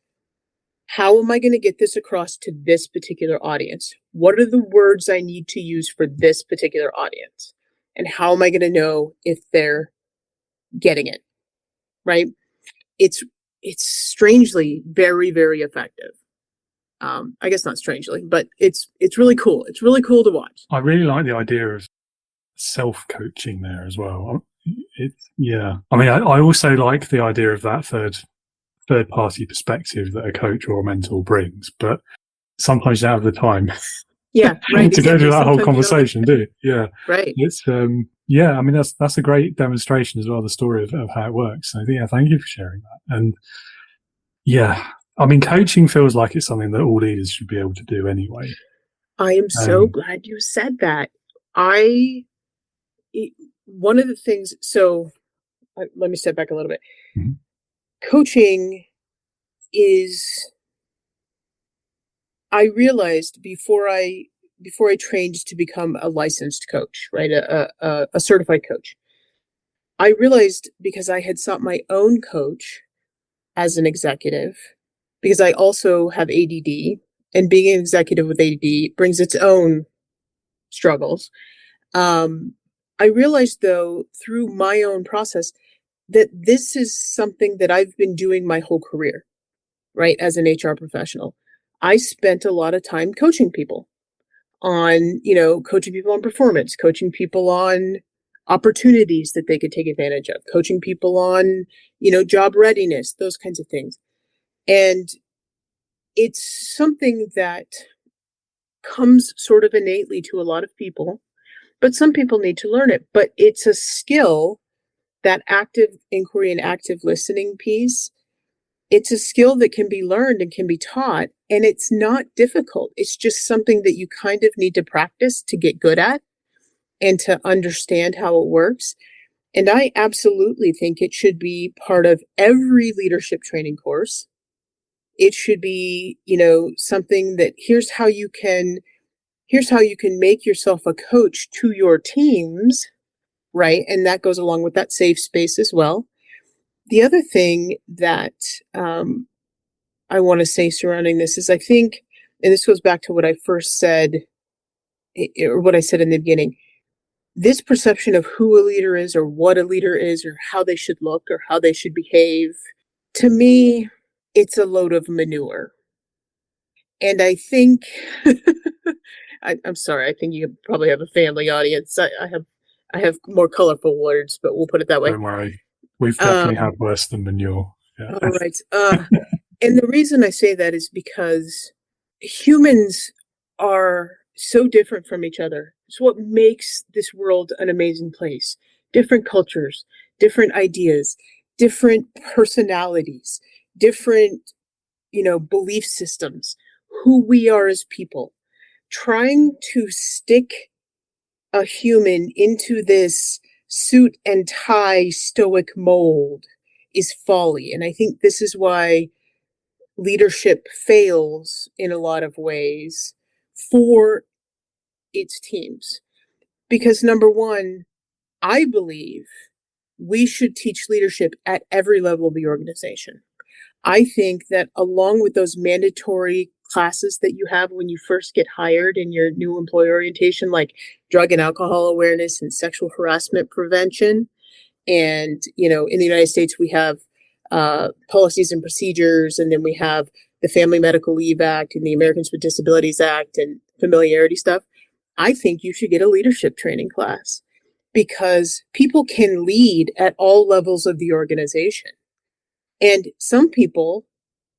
How am I going to get this across to this particular audience? What are the words I need to use for this particular audience? And how am I going to know if they're getting it, right? It's strangely very, very effective. I guess not strangely, but it's really cool. It's really cool to watch. I really like the idea of self-coaching there as well. I mean, I also like the idea of that third party perspective that a coach or a mentor brings, but sometimes you don't have the time. Yeah, right. to go Exactly. through that whole Sometimes you don't conversation, do you? Yeah. right. It's yeah, I mean that's a great demonstration as well, the story of how it works. So yeah, thank you for sharing that. And yeah, I mean coaching feels like it's something that all leaders should be able to do anyway. I am so glad you said that. I one of the things. So let me step back a little bit. Mhm. Coaching is. I realized before I trained to become a licensed coach, right, a certified coach. I realized because I had sought my own coach as an executive, because I also have ADD, and being an executive with ADD brings its own struggles. I realized, though, through my own process, that this is something that I've been doing my whole career, right, as an HR professional. I spent a lot of time coaching people on, coaching people on performance, coaching people on opportunities that they could take advantage of, coaching people on, job readiness, those kinds of things. And it's something that comes sort of innately to a lot of people, but some people need to learn it. But it's a skill, that active inquiry and active listening piece. It's a skill that can be learned and can be taught, and it's not difficult. It's just something that you kind of need to practice to get good at and to understand how it works. And I absolutely think it should be part of every leadership training course. It should be, something that here's how you can make yourself a coach to your teams, right? And that goes along with that safe space as well. The other thing that I want to say surrounding this is I think, and this goes back to what I first said, or what I said in the beginning, this perception of who a leader is or what a leader is or how they should look or how they should behave, to me, it's a load of manure. And I think, I'm sorry, I think you probably have a family audience. I have more colorful words, but we'll put it that way. Don't worry, we've definitely had worse than manure. Yeah. All right. And the reason I say that is because humans are so different from each other. It's what makes this world an amazing place. Different cultures, different ideas, different personalities, different, belief systems, who we are as people. Trying to stick a human into this suit and tie stoic mold is folly. And I think this is why leadership fails in a lot of ways for its teams. Because number one, I believe we should teach leadership at every level of the organization. I think that along with those mandatory classes that you have when you first get hired in your new employee orientation, like drug and alcohol awareness and sexual harassment prevention, and, in the United States, we have policies and procedures, and then we have the Family Medical Leave Act and the Americans with Disabilities Act and familiarity stuff. I think you should get a leadership training class because people can lead at all levels of the organization. And some people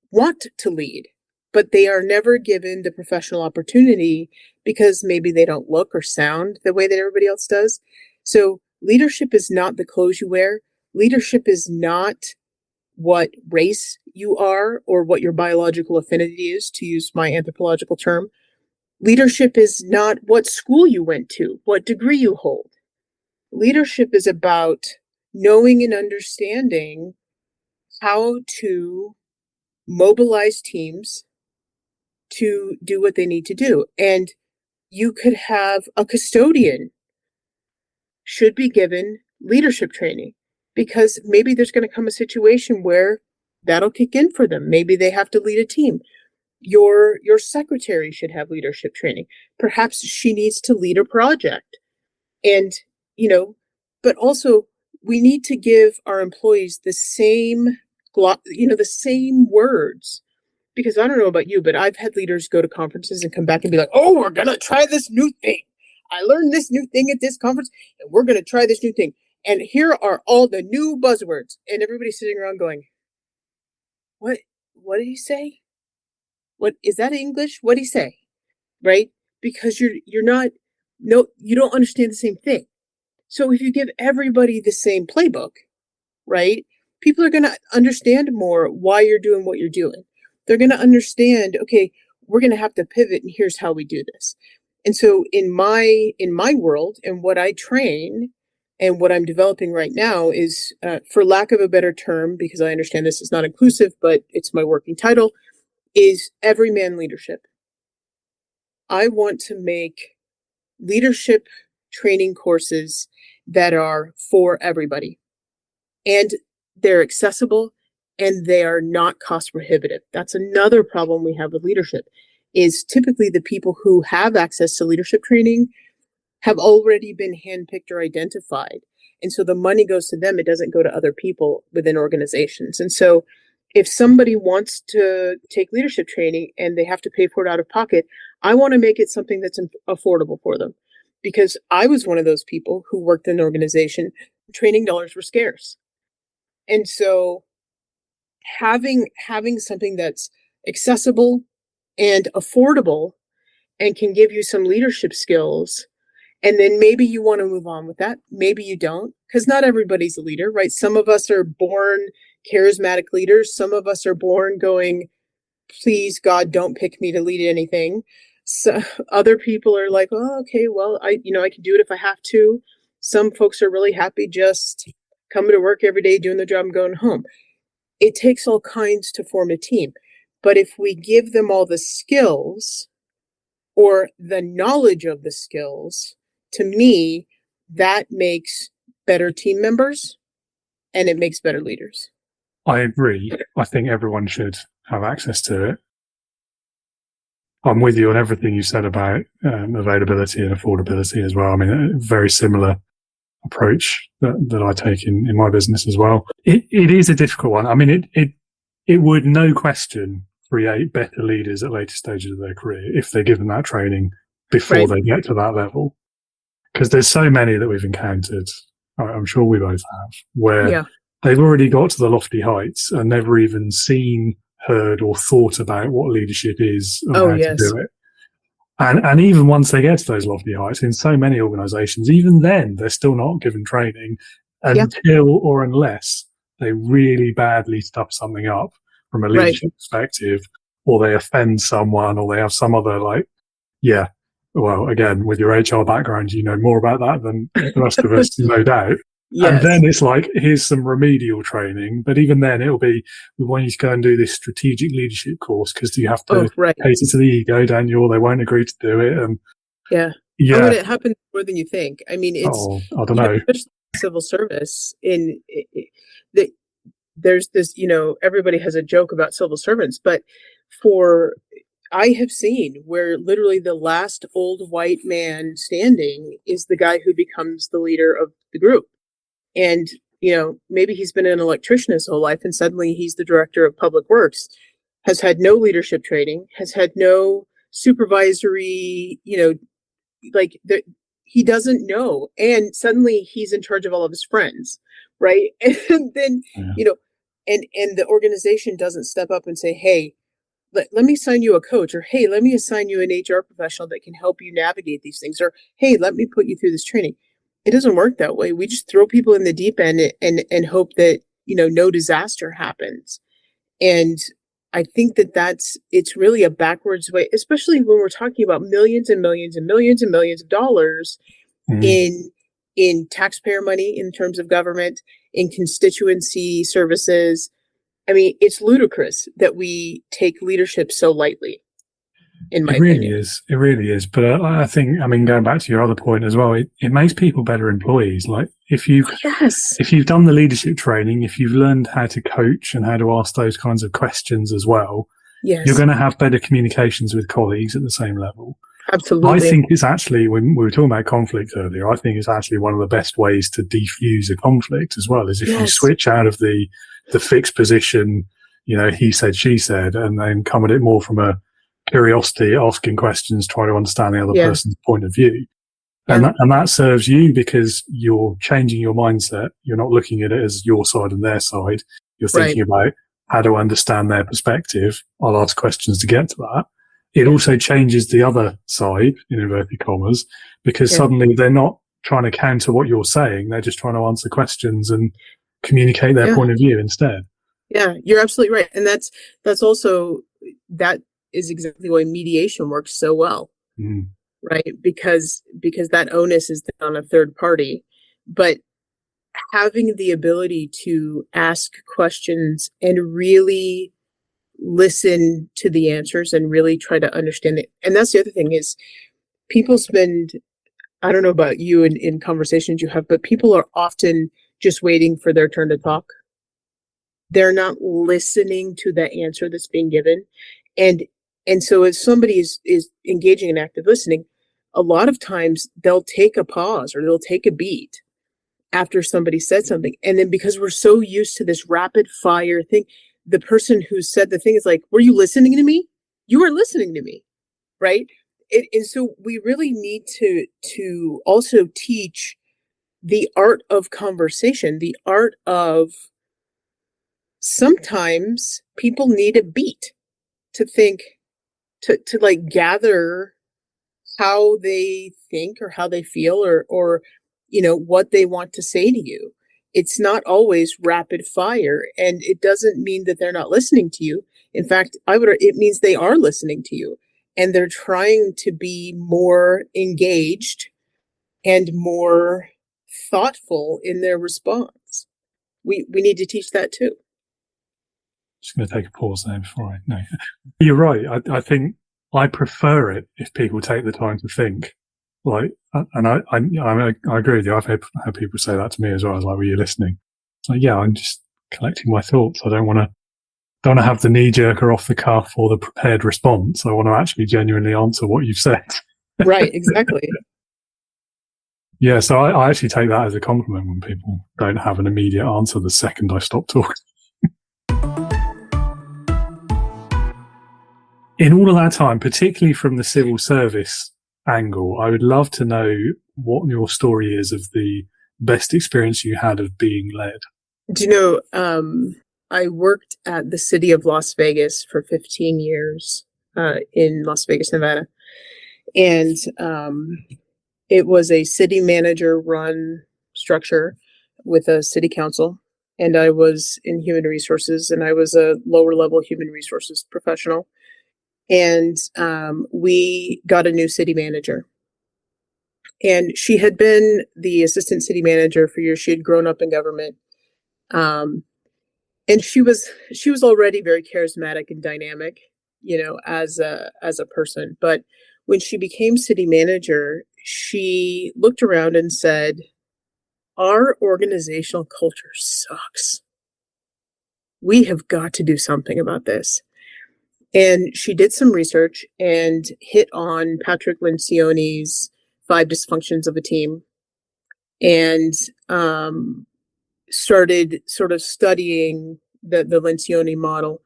want to lead, but they are never given the professional opportunity because maybe they don't look or sound the way that everybody else does. So leadership is not the clothes you wear. Leadership is not what race you are or what your biological affinity is, to use my anthropological term. Leadership is not what school you went to, what degree you hold. Leadership is about knowing and understanding how to mobilize teams to do what they need to do. And you could have a custodian should be given leadership training because maybe there's going to come a situation where that'll kick in for them. Maybe they have to lead a team. Your secretary should have leadership training. Perhaps she needs to lead a project. And, but also we need to give our employees the same, the same words. Because I don't know about you, but I've had leaders go to conferences and come back and be like, oh, we're going to try this new thing. I learned this new thing at this conference, and we're going to try this new thing. And here are all the new buzzwords. And everybody's sitting around going, what did he say? What is that English? What did he say? Right? because you're not, no, you don't understand the same thing. So if you give everybody the same playbook, right, people are going to understand more why you're doing what you're doing. They're going to understand, okay, we're going to have to pivot, and here's how we do this. And so in my world, and what I train and what I'm developing right now is, for lack of a better term, because I understand this is not inclusive, but it's my working title, is everyman leadership. I want to make leadership training courses that are for everybody, and they're accessible, and they are not cost prohibitive. That's another problem we have with leadership, is typically the people who have access to leadership training have already been handpicked or identified. And so the money goes to them. It doesn't go to other people within organizations. And so if somebody wants to take leadership training and they have to pay for it out of pocket, I want to make it something that's affordable for them. Because I was one of those people who worked in an organization, training dollars were scarce. And so having something that's accessible and affordable and can give you some leadership skills, and then maybe you want to move on with that. Maybe you don't, because not everybody's a leader, right? Some of us are born charismatic leaders. Some of us are born going, please, God, don't pick me to lead anything. So other people are like, oh, okay, well, I can do it if I have to. Some folks are really happy just coming to work every day, doing the job, and going home. It takes all kinds to form a team. But if we give them all the skills or the knowledge of the skills, to me, that makes better team members, and it makes better leaders. I agree. I think everyone should have access to it. I'm with you on everything you said about availability and affordability as well. I mean, a very similar approach that I take in my business as well. It is a difficult one. I mean, it would, no question, create better leaders at later stages of their career if they're given that training before they get to that level. Because there's so many that we've encountered, I'm sure we both have, where they've already got to the lofty heights and never even seen, heard, or thought about what leadership is and how to do it. And even once they get to those lofty heights, in so many organizations, even then, they're still not given training until or unless they really badly stuff something up from a leadership perspective, or they offend someone, or they have some other, well, again, with your HR background, you know more about that than the rest of us, no doubt. Yes. And then it's like, here's some remedial training. But even then, it'll be, we want you to go and do this strategic leadership course because you have to cater to the ego, Daniel. They won't agree to do it. And Oh, and it happens more than you think. I mean, it's, I don't know. Especially civil service, there's this, everybody has a joke about civil servants, but I have seen where literally the last old white man standing is the guy who becomes the leader of the group. And, maybe he's been an electrician his whole life, and suddenly he's the director of public works, has had no leadership training, has had no supervisory, he doesn't know. And suddenly he's in charge of all of his friends. Right. And then, and the organization doesn't step up and say, hey, let me assign you a coach, or, hey, let me assign you an HR professional that can help you navigate these things, or, hey, let me put you through this training. It doesn't work that way. We just throw people in the deep end and hope that, no disaster happens. And I think it's really a backwards way, especially when we're talking about millions and millions and millions and millions of dollars in taxpayer money, in terms of government, in constituency services. I mean, it's ludicrous that we take leadership so lightly, in my opinion. It really is. But I think, going back to your other point as well, it makes people better employees. Like if you've done the leadership training, if you've learned how to coach and how to ask those kinds of questions as well, you're going to have better communications with colleagues at the same level. Absolutely. I think it's actually, when we were talking about conflict earlier, I think it's actually one of the best ways to defuse a conflict as well, is if you switch out of the fixed position, he said, she said, and then come at it more from a curiosity, asking questions, try to understand the other person's point of view. And that serves you because you're changing your mindset. You're not looking at it as your side and their side. You're thinking about, how do I understand their perspective? I'll ask questions to get to that. it also changes the other side, in inverted commas, because suddenly they're not trying to counter what you're saying. They're just trying to answer questions and communicate their point of view instead. Yeah, you're absolutely right. And that is exactly why mediation works so well, right? Because that onus is on a third party, but having the ability to ask questions and really listen to the answers and really try to understand it. And that's the other thing is people spend, I don't know about you in conversations you have, but people are often just waiting for their turn to talk. They're not listening to the answer that's being given. And so if somebody is engaging in active listening, a lot of times they'll take a pause or they'll take a beat after somebody said something. And then because we're so used to this rapid fire thing, the person who said the thing is like, were you listening to me? You weren't listening to me, right? And so we really need to also teach the art of conversation, the art of sometimes people need a beat to think, to like gather how they think or how they feel or what they want to say to you. It's not always rapid fire, and it doesn't mean that they're not listening to you. In fact, it means they are listening to you and they're trying to be more engaged and more thoughtful in their response. We need to teach that too. Just going to take a pause there before I... No, you're right. I think I prefer it if people take the time to think. Like, and I agree with you. I've had people say that to me as well. I was like, were you listening? It's like, yeah, I'm just collecting my thoughts. I don't want to have the knee jerk or off the cuff or the prepared response. I want to actually genuinely answer what you've said. Right, exactly. Yeah, so I actually take that as a compliment when people don't have an immediate answer the second I stop talking. In all of that time, particularly from the civil service angle, I would love to know what your story is of the best experience you had of being led. Do you know, I worked at the city of Las Vegas for 15 years in Las Vegas, Nevada. And it was a city manager run structure with a city council. And I was in human resources, and I was a lower level human resources professional. And we got a new city manager. And she had been the assistant city manager for years. She had grown up in government. And she was already very charismatic and dynamic, as a person. But when she became city manager, she looked around and said, our organizational culture sucks. We have got to do something about this. And she did some research and hit on Patrick Lencioni's 5 dysfunctions of a team, and started sort of studying the Lencioni model,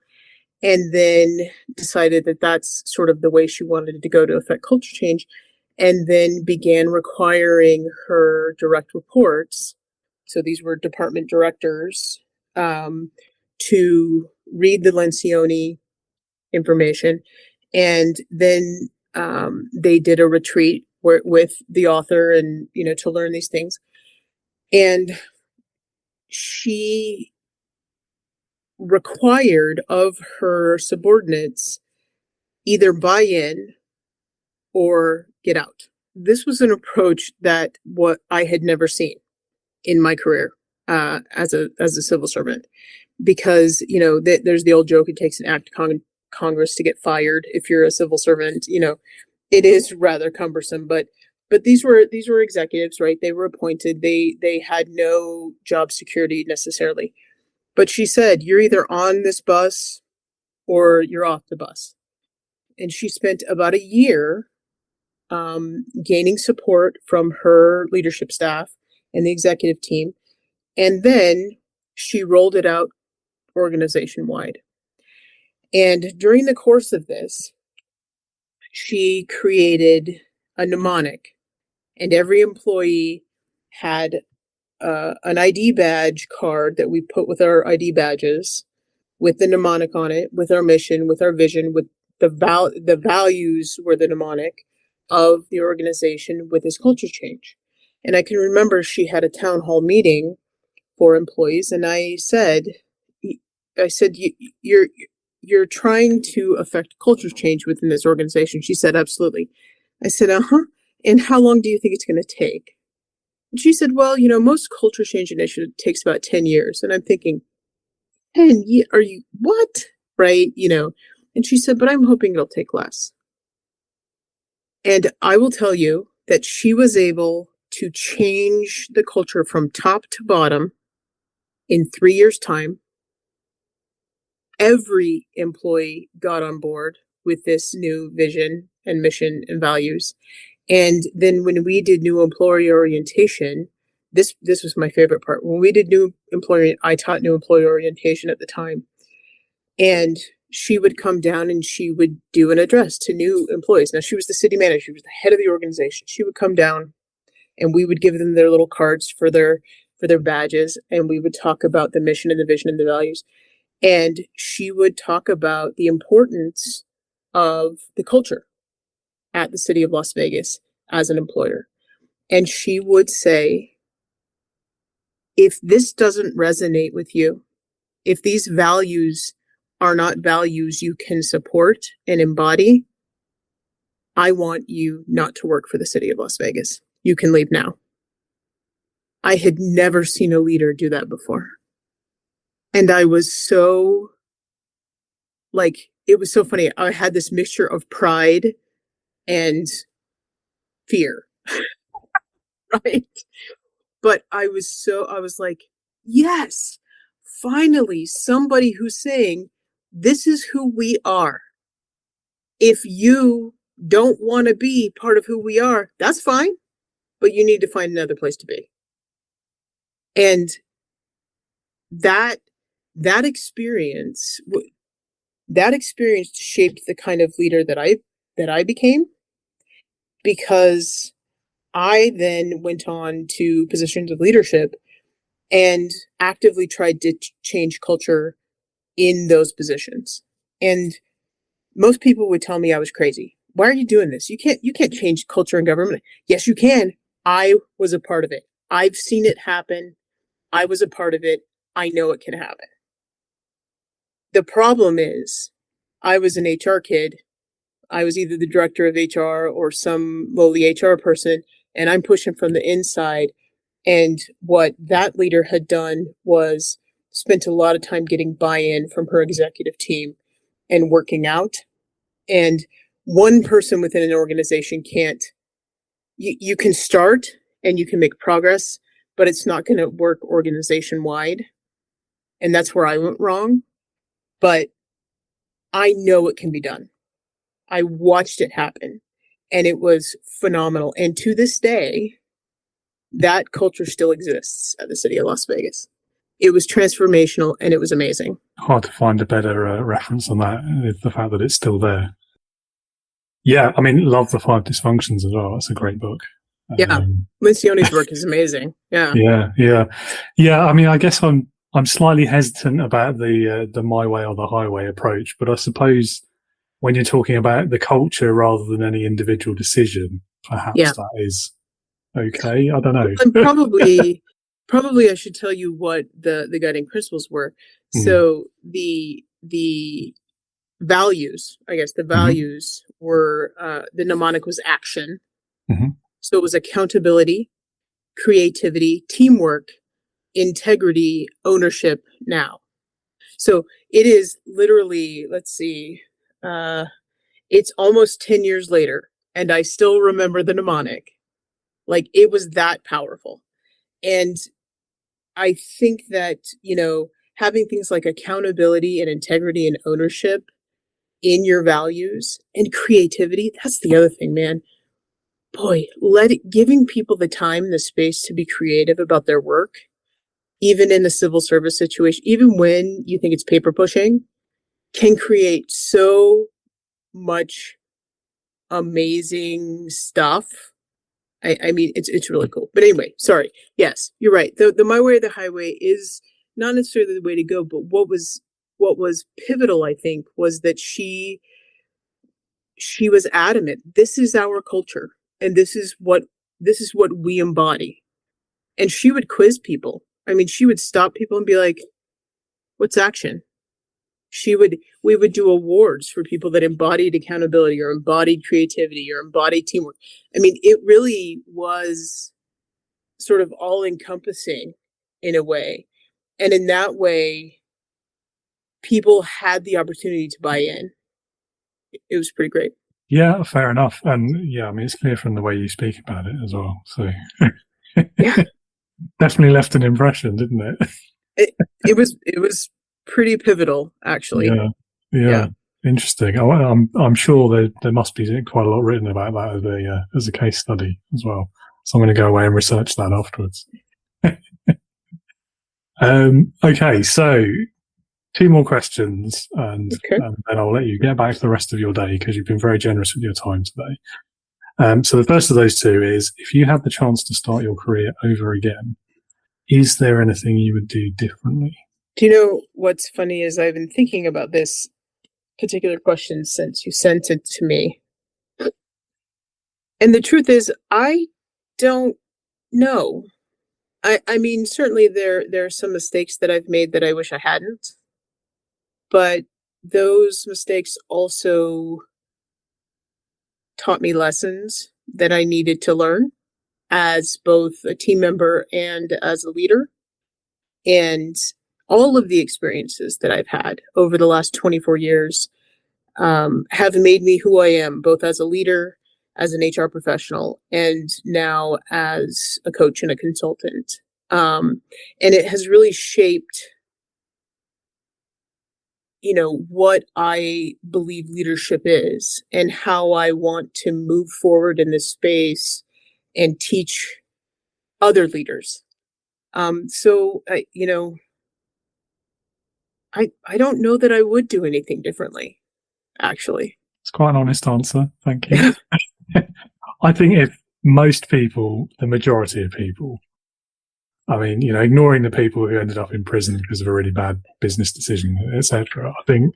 and then decided that that's sort of the way she wanted to go to affect culture change, and then began requiring her direct reports, so these were department directors, to read the Lencioni information. And then they did a retreat with the author and, to learn these things. And she required of her subordinates either buy in or get out. This was an approach that what I had never seen in my career as a civil servant, because, there's the old joke, it takes an act of Congress to get fired if you're a civil servant. It is rather cumbersome, but these were executives, right? They were appointed. They had no job security necessarily. But she said, you're either on this bus or you're off the bus. And she spent about a year gaining support from her leadership staff and the executive team. And then she rolled it out organization wide. And during the course of this, she created a mnemonic, and every employee had an ID badge card that we put with our ID badges, with the mnemonic on it, with our mission, with our vision, with the values were the mnemonic of the organization with this culture change. And I can remember she had a town hall meeting for employees, and I said, you're trying to affect culture change within this organization. She said, absolutely. I said, and how long do you think it's going to take? And she said, well, most culture change initiative takes about 10 years. And I'm thinking, 10 years? Are you, what? Right? And she said, but I'm hoping it'll take less. And I will tell you that she was able to change the culture from top to bottom in 3 years' time. Every employee got on board with this new vision and mission and values. And then when we did new employee orientation, this was my favorite part. When we did I taught new employee orientation at the time. And she would come down and she would do an address to new employees. Now, she was the city manager. She was the head of the organization. She would come down and we would give them their little cards for their badges. And we would talk about the mission and the vision and the values. And she would talk about the importance of the culture at the city of Las Vegas as an employer. And she would say, if this doesn't resonate with you, if these values are not values you can support and embody, I want you not to work for the city of Las Vegas. You can leave now. I had never seen a leader do that before. And I was so, it was so funny. I had this mixture of pride and fear, right? But I was like, yes, finally, somebody who's saying, this is who we are. If you don't want to be part of who we are, that's fine, but you need to find another place to be. And that experience shaped the kind of leader that I became, because I then went on to positions of leadership and actively tried to change culture in those positions. And most people would tell me I was crazy. Why are you doing this? You can't change culture in government. Yes, you can. I was a part of it. I've seen it happen. I was a part of it. I know it can happen. The problem is, I was an HR kid. I was either the director of HR or some lowly HR person, and I'm pushing from the inside. And what that leader had done was spent a lot of time getting buy-in from her executive team and working out. And one person within an organization can't, you can start and you can make progress, but it's not going to work organization wide. And that's where I went wrong. But I know it can be done. I watched it happen and it was phenomenal. And to this day, that culture still exists at the city of Las Vegas. It was transformational and it was amazing. Hard to find a better reference on that, is the fact that it's still there. Yeah, I mean, love The Five Dysfunctions as well. That's a great book. Yeah, Lencioni's work is amazing. Yeah. Yeah. I mean, I guess I'm slightly hesitant about the my way or the highway approach, but I suppose when you're talking about the culture rather than any individual decision, perhaps that is okay. I don't know. And probably I should tell you what the guiding principles were. So the values, I guess the values were, the mnemonic was action. So it was accountability, creativity, teamwork, integrity, ownership now. So it is literally, let's see, it's almost 10 years later and I still remember the mnemonic. Like, it was that powerful. And I think that, having things like accountability and integrity and ownership in your values and creativity, that's the other thing, man. Boy, giving people the time and the space to be creative about their work, even in a civil service situation, even when you think it's paper pushing, can create so much amazing stuff. I mean, it's really cool. But anyway, sorry. Yes, you're right. The my way or the highway is not necessarily the way to go, but what was pivotal, I think, was that she she was adamant, this is our culture and this is what we embody. And she would quiz people. I mean, she would stop people and be like, what's action? We would do awards for people that embodied accountability or embodied creativity or embodied teamwork. I mean, it really was sort of all encompassing in a way. And in that way, people had the opportunity to buy in. It was pretty great. Yeah, fair enough. And yeah, I mean, it's clear from the way you speak about it as well. So Yeah. Definitely left an impression, didn't it? It was pretty pivotal, actually. Yeah. Interesting. I'm sure there must be quite a lot written about that as a case study as well. So I'm going to go away and research that afterwards. Okay, so 2 more questions, and then I'll let you get back to the rest of your day because you've been very generous with your time today. So the first of those 2 is, if you had the chance to start your career over again, is there anything you would do differently? Do you know what's funny is I've been thinking about this particular question since you sent it to me. And the truth is, I don't know. I mean, certainly there are some mistakes that I've made that I wish I hadn't. But those mistakes also taught me lessons that I needed to learn as both a team member and as a leader. And all of the experiences that I've had over the last 24 years have made me who I am, both as a leader, as an HR professional, and now as a coach and a consultant. And it has really shaped, what I believe leadership is and how I want to move forward in this space and teach other leaders. So I don't know that I would do anything differently, actually. It's quite an honest answer. Thank you. I think if most people, the majority of people, I mean, ignoring the people who ended up in prison because of a really bad business decision, etc., I think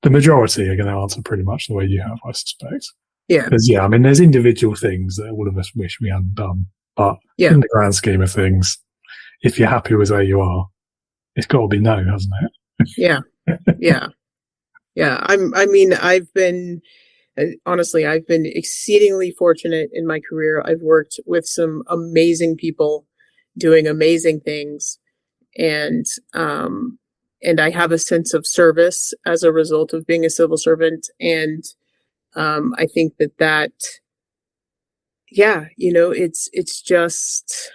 the majority are going to answer pretty much the way you have, I suspect. Yeah. Because, I mean, there's individual things that all of us wish we hadn't done. But in the grand scheme of things, if you're happy with where you are, it's got to be no, hasn't it? Yeah. I've been exceedingly fortunate in my career. I've worked with some amazing people doing amazing things. And I have a sense of service as a result of being a civil servant. And I think it's just,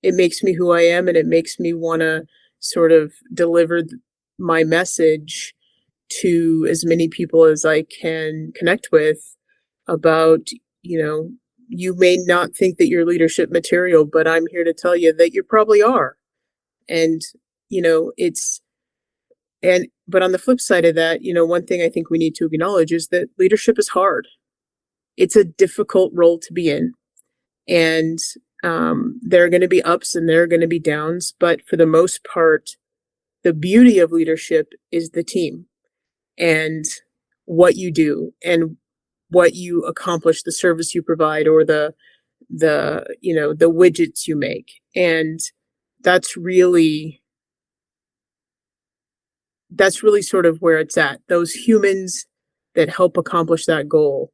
it makes me who I am, and it makes me want to sort of deliver my message to as many people as I can connect with about, you may not think that you're leadership material, but I'm here to tell you that you probably are. And, but on the flip side of that, one thing I think we need to acknowledge is that leadership is hard. It's a difficult role to be in. And there are going to be ups and there are going to be downs. But for the most part, the beauty of leadership is the team and what you do and what you accomplish, the service you provide, or the widgets you make. And that's really sort of where it's at. Those humans that help accomplish that goal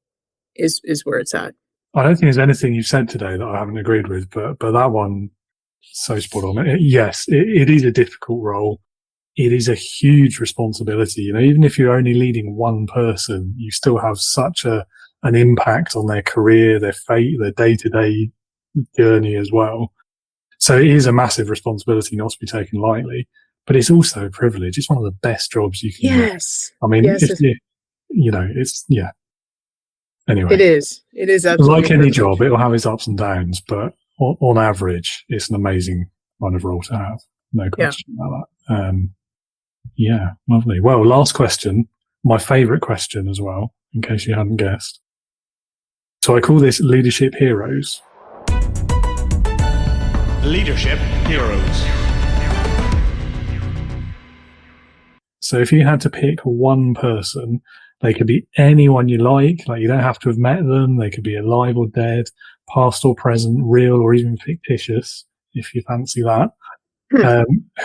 is where it's at. I don't think there's anything you've said today that I haven't agreed with, but that one, so spot on. Yes, it is a difficult role. It is a huge responsibility. Even if you're only leading one person, you still have such an impact on their career, their fate, their day-to-day journey as well. So it is a massive responsibility not to be taken lightly, but it's also a privilege. It's one of the best jobs you can get. I mean, Anyway. It is absolutely like any job, it'll have its ups and downs, but on average, it's an amazing kind of role to have. No question about that. Lovely. Well, last question, my favorite question as well, in case you hadn't guessed. So I call this Leadership Heroes. Leadership Heroes. So if you had to pick one person They could be anyone you like you don't have to have met them. They could be alive or dead, past or present, real or even fictitious, if you fancy that.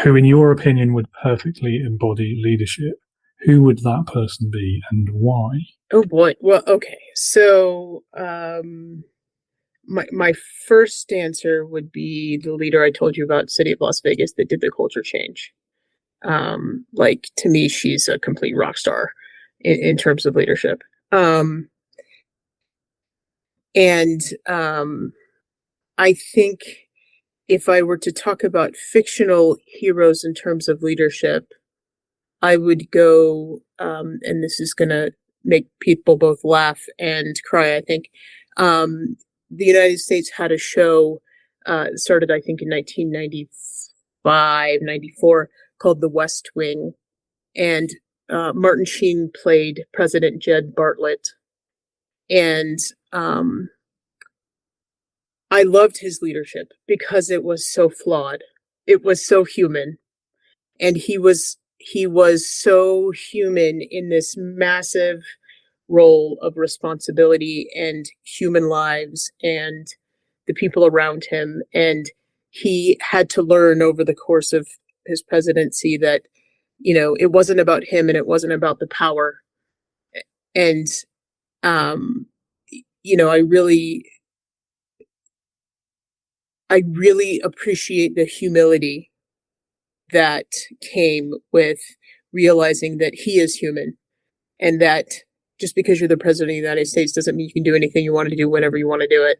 Who, in your opinion, would perfectly embody leadership? Who would that person be and why? Oh boy. Well, okay. So, my first answer would be the leader I told you about, City of Las Vegas, that did the culture change. To me, she's a complete rock star in terms of leadership. I think if I were to talk about fictional heroes in terms of leadership, I would go, and this is going to make people both laugh and cry, I think. The United States had a show, started, I think, in 1995, 94, called The West Wing. And Martin Sheen played President Jed Bartlett. And I loved his leadership because it was so flawed. It was so human. And he was so human in this massive role of responsibility and human lives and the people around him. And he had to learn over the course of his presidency that, it wasn't about him and it wasn't about the power. And, I really appreciate the humility that came with realizing that he is human and that just because you're the president of the United States doesn't mean you can do anything you want to do whenever you want to do it.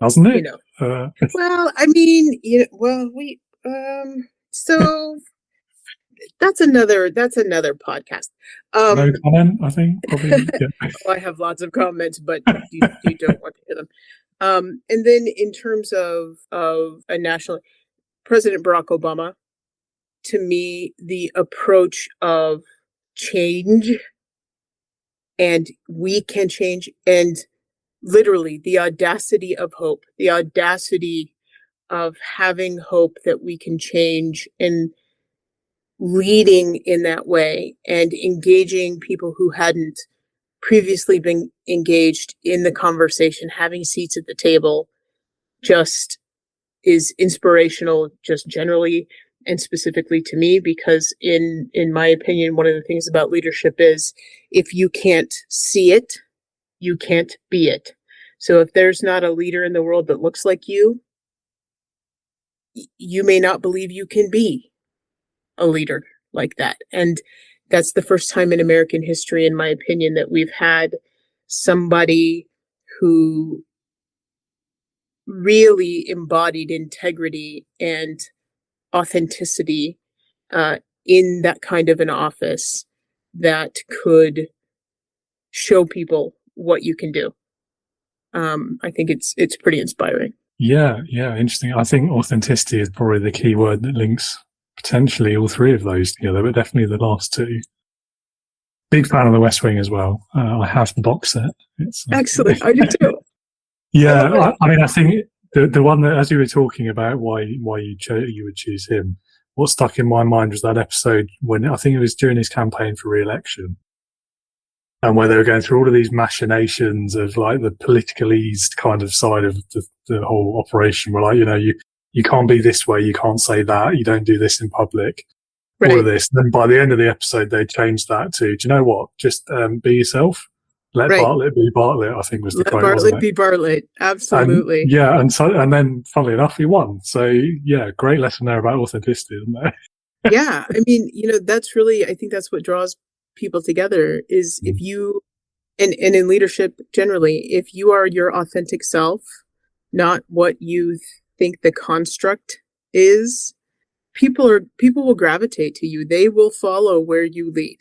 Doesn't it? Well, I mean, so that's another podcast. No comment, I think, probably. Yeah. I have lots of comments, but you don't want to hear them. And then in terms of a national, President Barack Obama, to me, the approach of change and we can change, and literally the audacity of hope, the audacity of having hope that we can change and leading in that way and engaging people who hadn't previously been engaged in the conversation, having seats at the table, just is inspirational, just generally and specifically to me, because in my opinion, one of the things about leadership is if you can't see it, you can't be it. So if there's not a leader in the world that looks like you may not believe you can be a leader like that. And that's the first time in American history, in my opinion, that we've had somebody who really embodied integrity and authenticity in that kind of an office that could show people what you can do. I think it's pretty inspiring. Yeah, interesting. I think authenticity is probably the key word that links potentially all three of those together, but definitely the last two. Big fan of The West Wing as well. I have the box set. It's excellent. I do too. Yeah, I mean, I think the one that, as you were talking about, why you would choose him. What stuck in my mind was that episode when I think it was during his campaign for re-election, and where they were going through all of these machinations of like the politicalese kind of side of the whole operation. Where you can't be this way, you can't say that, you don't do this in public. Right. All of this. And then by the end of the episode, they changed that to, do you know what? Just be yourself. Let Bartlett be Bartlett, I think was the quote. Let Bartlett be Bartlett. Absolutely. And then funnily enough, he won. So yeah, great lesson there about authenticity, isn't there? Yeah. I mean, that's really, I think that's what draws people together is if you, and in leadership generally, if you are your authentic self, not what you think the construct is, people will gravitate to you. They will follow where you lead.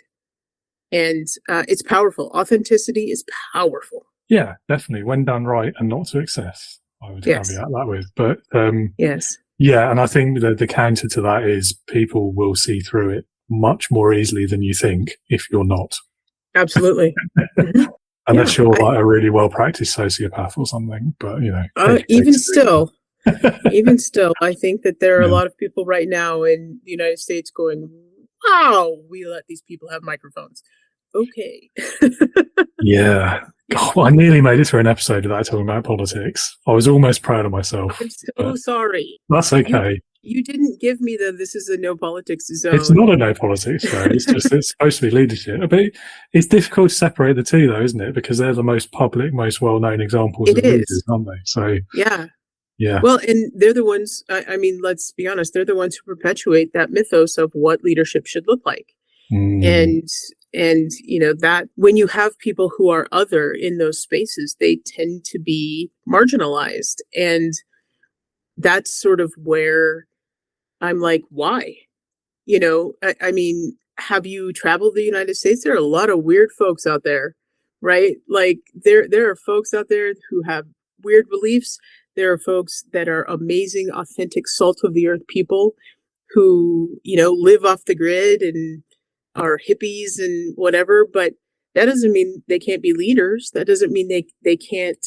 And it's powerful. Authenticity is powerful. Yeah, definitely. When done right and not to excess, I would caveat that with. But yes. Yeah, and I think the counter to that is people will see through it much more easily than you think if you're not. Absolutely. Unless you're like a really well-practiced sociopath or something. But, even still, I think that there are a lot of people right now in the United States going, wow, we let these people have microphones. okay. Yeah. God, I nearly made it through an episode without talking about politics. I was almost proud of myself. I'm so sorry. That's okay. You didn't give me this is a no politics zone. It's not a no politics show. It's just it's supposed to be leadership. But it's difficult to separate the two, though, isn't it? Because they're the most public, most well-known examples of leaders, aren't they? So yeah. Well, and they're the ones. I mean, let's be honest. They're the ones who perpetuate that mythos of what leadership should look like. And that when you have people who are other in those spaces, they tend to be marginalized, and that's sort of where I'm like, why? I mean, have you traveled the United States? There are a lot of weird folks out there, right? Like there are folks out there who have weird beliefs. There are folks that are amazing, authentic, salt of the earth people who, live off the grid and are hippies and whatever, but that doesn't mean they can't be leaders. That doesn't mean they can't,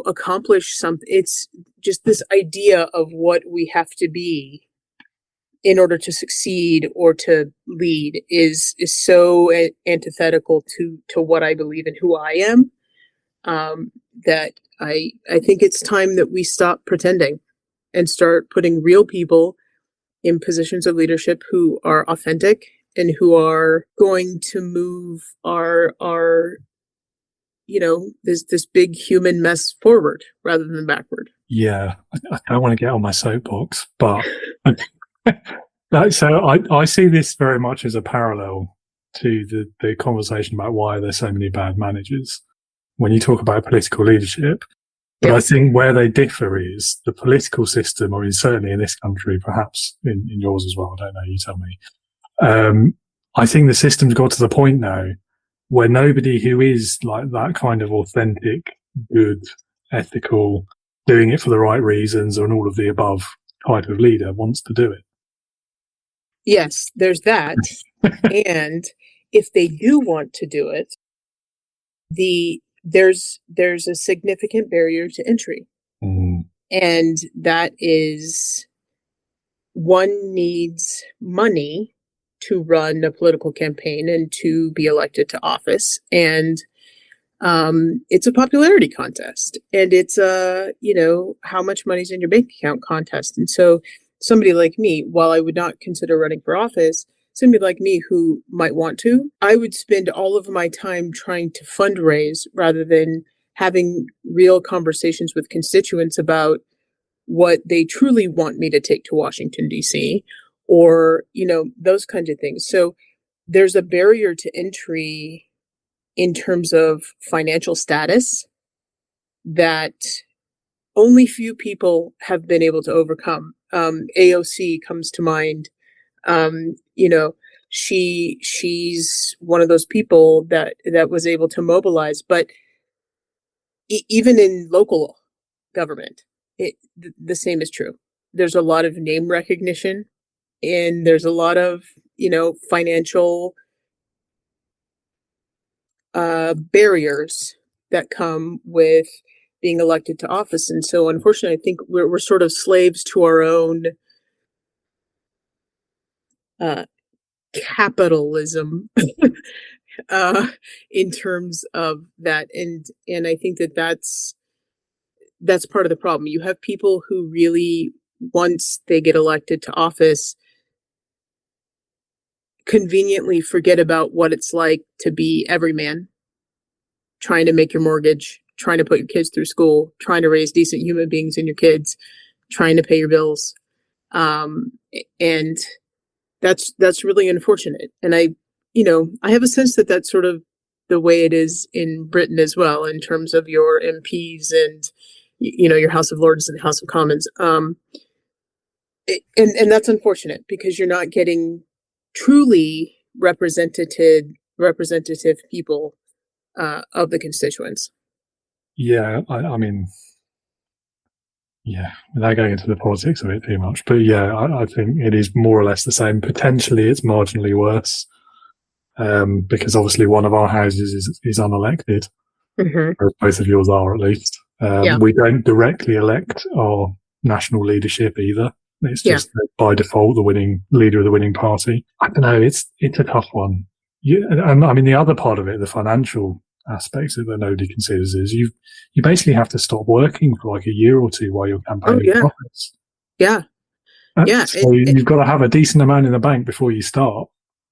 accomplish something. It's just this idea of what we have to be in order to succeed or to lead is so antithetical to what I believe and who I am, that I think it's time that we stop pretending and start putting real people in positions of leadership who are authentic and who are going to move our this big human mess forward rather than backward. Yeah, I don't want to get on my soapbox, but so I see this very much as a parallel to the conversation about why there's so many bad managers when you talk about political leadership. But I think where they differ is the political system, or certainly in this country, perhaps in yours as well. I don't know, you tell me. I think the system's got to the point now where nobody who is like that kind of authentic, good, ethical, doing it for the right reasons, and all of the above type of leader wants to do it. Yes, there's that. And if they do want to do it, there's a significant barrier to entry. And that is, one needs money to run a political campaign and to be elected to office. And it's a popularity contest, and it's how much money's in your bank account contest. And so somebody like me, while I would not consider running for office, somebody like me who might want to, I would spend all of my time trying to fundraise rather than having real conversations with constituents about what they truly want me to take to Washington, D.C., or, those kinds of things. So there's a barrier to entry in terms of financial status that only few people have been able to overcome. AOC comes to mind. She's one of those people that was able to mobilize, but even in local government, the same is true. There's a lot of name recognition, and there's a lot of, financial barriers that come with being elected to office. And so unfortunately, I think we're sort of slaves to our own capitalism in terms of that. And I think that's part of the problem. You have people who really, once they get elected to office, conveniently forget about what it's like to be everyman, trying to make your mortgage, trying to put your kids through school, trying to raise decent human beings in your kids, trying to pay your bills. And that's really unfortunate. And I have a sense that that's sort of the way it is in Britain as well, in terms of your MPs and, your House of Lords and House of Commons. And that's unfortunate, because you're not getting truly representative people of the constituents. Yeah, I mean, without going into the politics of it too much, but I think it is more or less the same. Potentially, it's marginally worse, because obviously one of our houses is unelected, or both of yours are at least. We don't directly elect our national leadership either. It's just by default the winning leader of the winning party. I don't know. It's a tough one. Yeah, and I mean, the other part of it, the financial aspects that nobody considers, is you basically have to stop working for like a year or two while you're campaigning profits. Yeah. Yeah. So you've got to have a decent amount in the bank before you start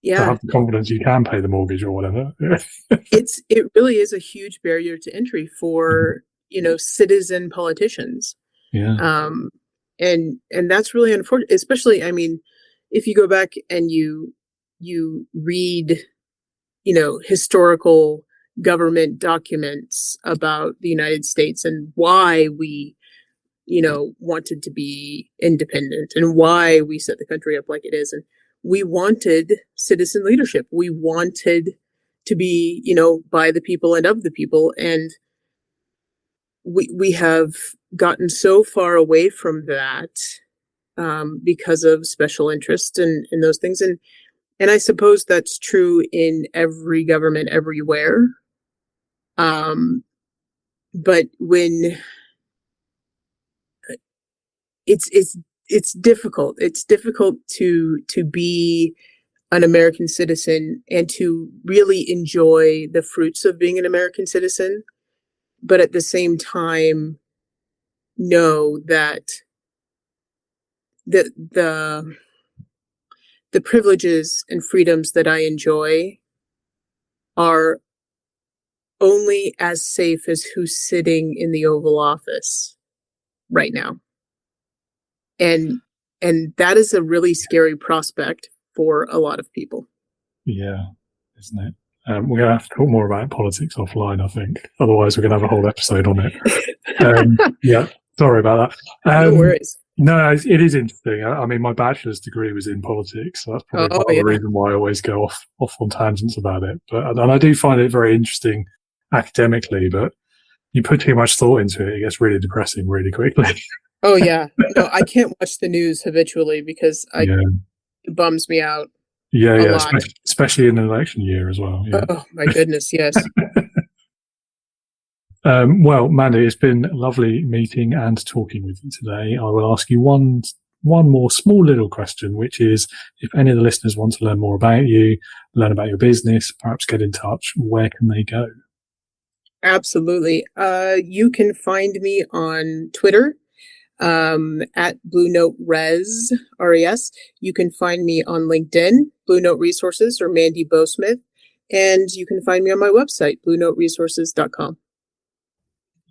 to have the confidence you can pay the mortgage or whatever. It really is a huge barrier to entry for, citizen politicians. Yeah. And that's really unfortunate, especially, I mean, if you go back and you read, historical government documents about the United States and why we, wanted to be independent and why we set the country up like it is. And we wanted citizen leadership. We wanted to be, by the people and of the people. And we have gotten so far away from that because of special interest and those things. And I suppose that's true in every government everywhere. But when it's difficult. It's difficult to be an American citizen and to really enjoy the fruits of being an American citizen, but at the same time know that the privileges and freedoms that I enjoy are only as safe as who's sitting in the Oval Office right now. And that is a really scary prospect for a lot of people. Yeah, isn't it? We're going to have to talk more about politics offline, I think. Otherwise, we're going to have a whole episode on it. Yeah, sorry about that. No worries. No, it is interesting. I mean, my bachelor's degree was in politics, so that's probably the reason why I always go off on tangents about it. And I do find it very interesting academically, but you put too much thought into it, it gets really depressing really quickly. Oh, yeah. No, I can't watch the news habitually because it bums me out. Yeah. Especially in an election year as well. Yeah. Oh, my goodness, yes. Well, Mandee, it's been lovely meeting and talking with you today. I will ask you one more small little question, which is, if any of the listeners want to learn more about you, learn about your business, perhaps get in touch, where can they go? Absolutely. You can find me on Twitter at Blue Note Res, R-E-S. You can find me on LinkedIn, Blue Note Resources, or Mandee Bowsmith. And you can find me on my website, bluenoteresources.com.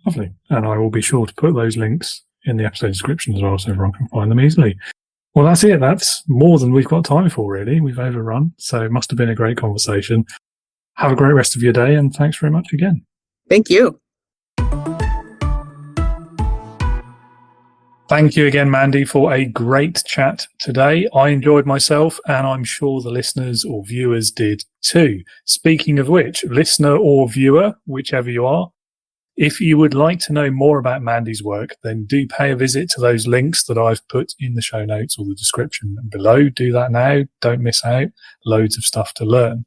Lovely. And I will be sure to put those links in the episode description as well, so everyone can find them easily. Well, that's it. That's more than we've got time for, really. We've overrun. So it must have been a great conversation. Have a great rest of your day, and thanks very much again. Thank you. Thank you again, Mandee, for a great chat today. I enjoyed myself, and I'm sure the listeners or viewers did too. Speaking of which, listener or viewer, whichever you are, if you would like to know more about Mandee's work, then do pay a visit to those links that I've put in the show notes or the description below. Do that now. Don't miss out. Loads of stuff to learn.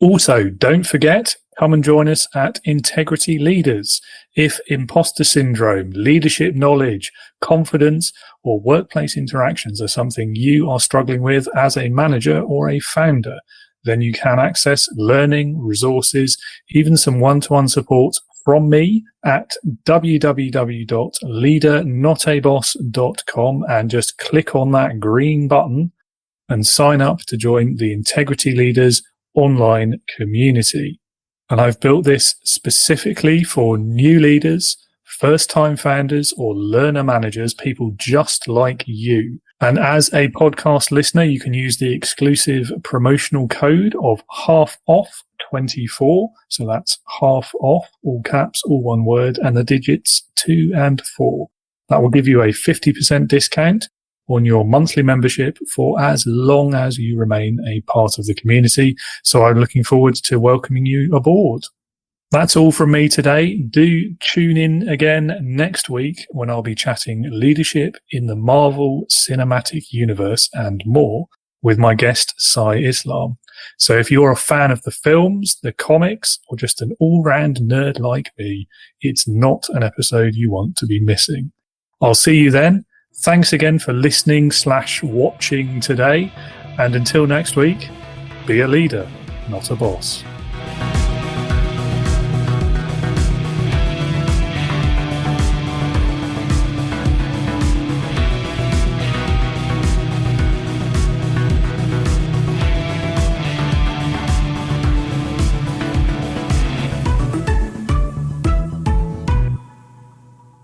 Also, don't forget, come and join us at Integrity Leaders. If imposter syndrome, leadership knowledge, confidence, or workplace interactions are something you are struggling with as a manager or a founder, then you can access learning, resources, even some one-to-one support from me at www.leadernotaboss.com, and just click on that green button and sign up to join the Integrity Leaders online community. And I've built this specifically for new leaders, first-time founders, or learner managers, people just like you. And as a podcast listener, you can use the exclusive promotional code of HALF-OFF24. So that's half off, all caps, all one word, and the digits 2 and 4. That will give you a 50% discount on your monthly membership for as long as you remain a part of the community. So I'm looking forward to welcoming you aboard. That's all from me today. Do tune in again next week when I'll be chatting leadership in the Marvel Cinematic Universe and more with my guest, Sai Islam. So if you're a fan of the films, the comics, or just an all-round nerd like me, it's not an episode you want to be missing. I'll see you then. Thanks again for listening/watching today. And until next week, be a leader. not a boss.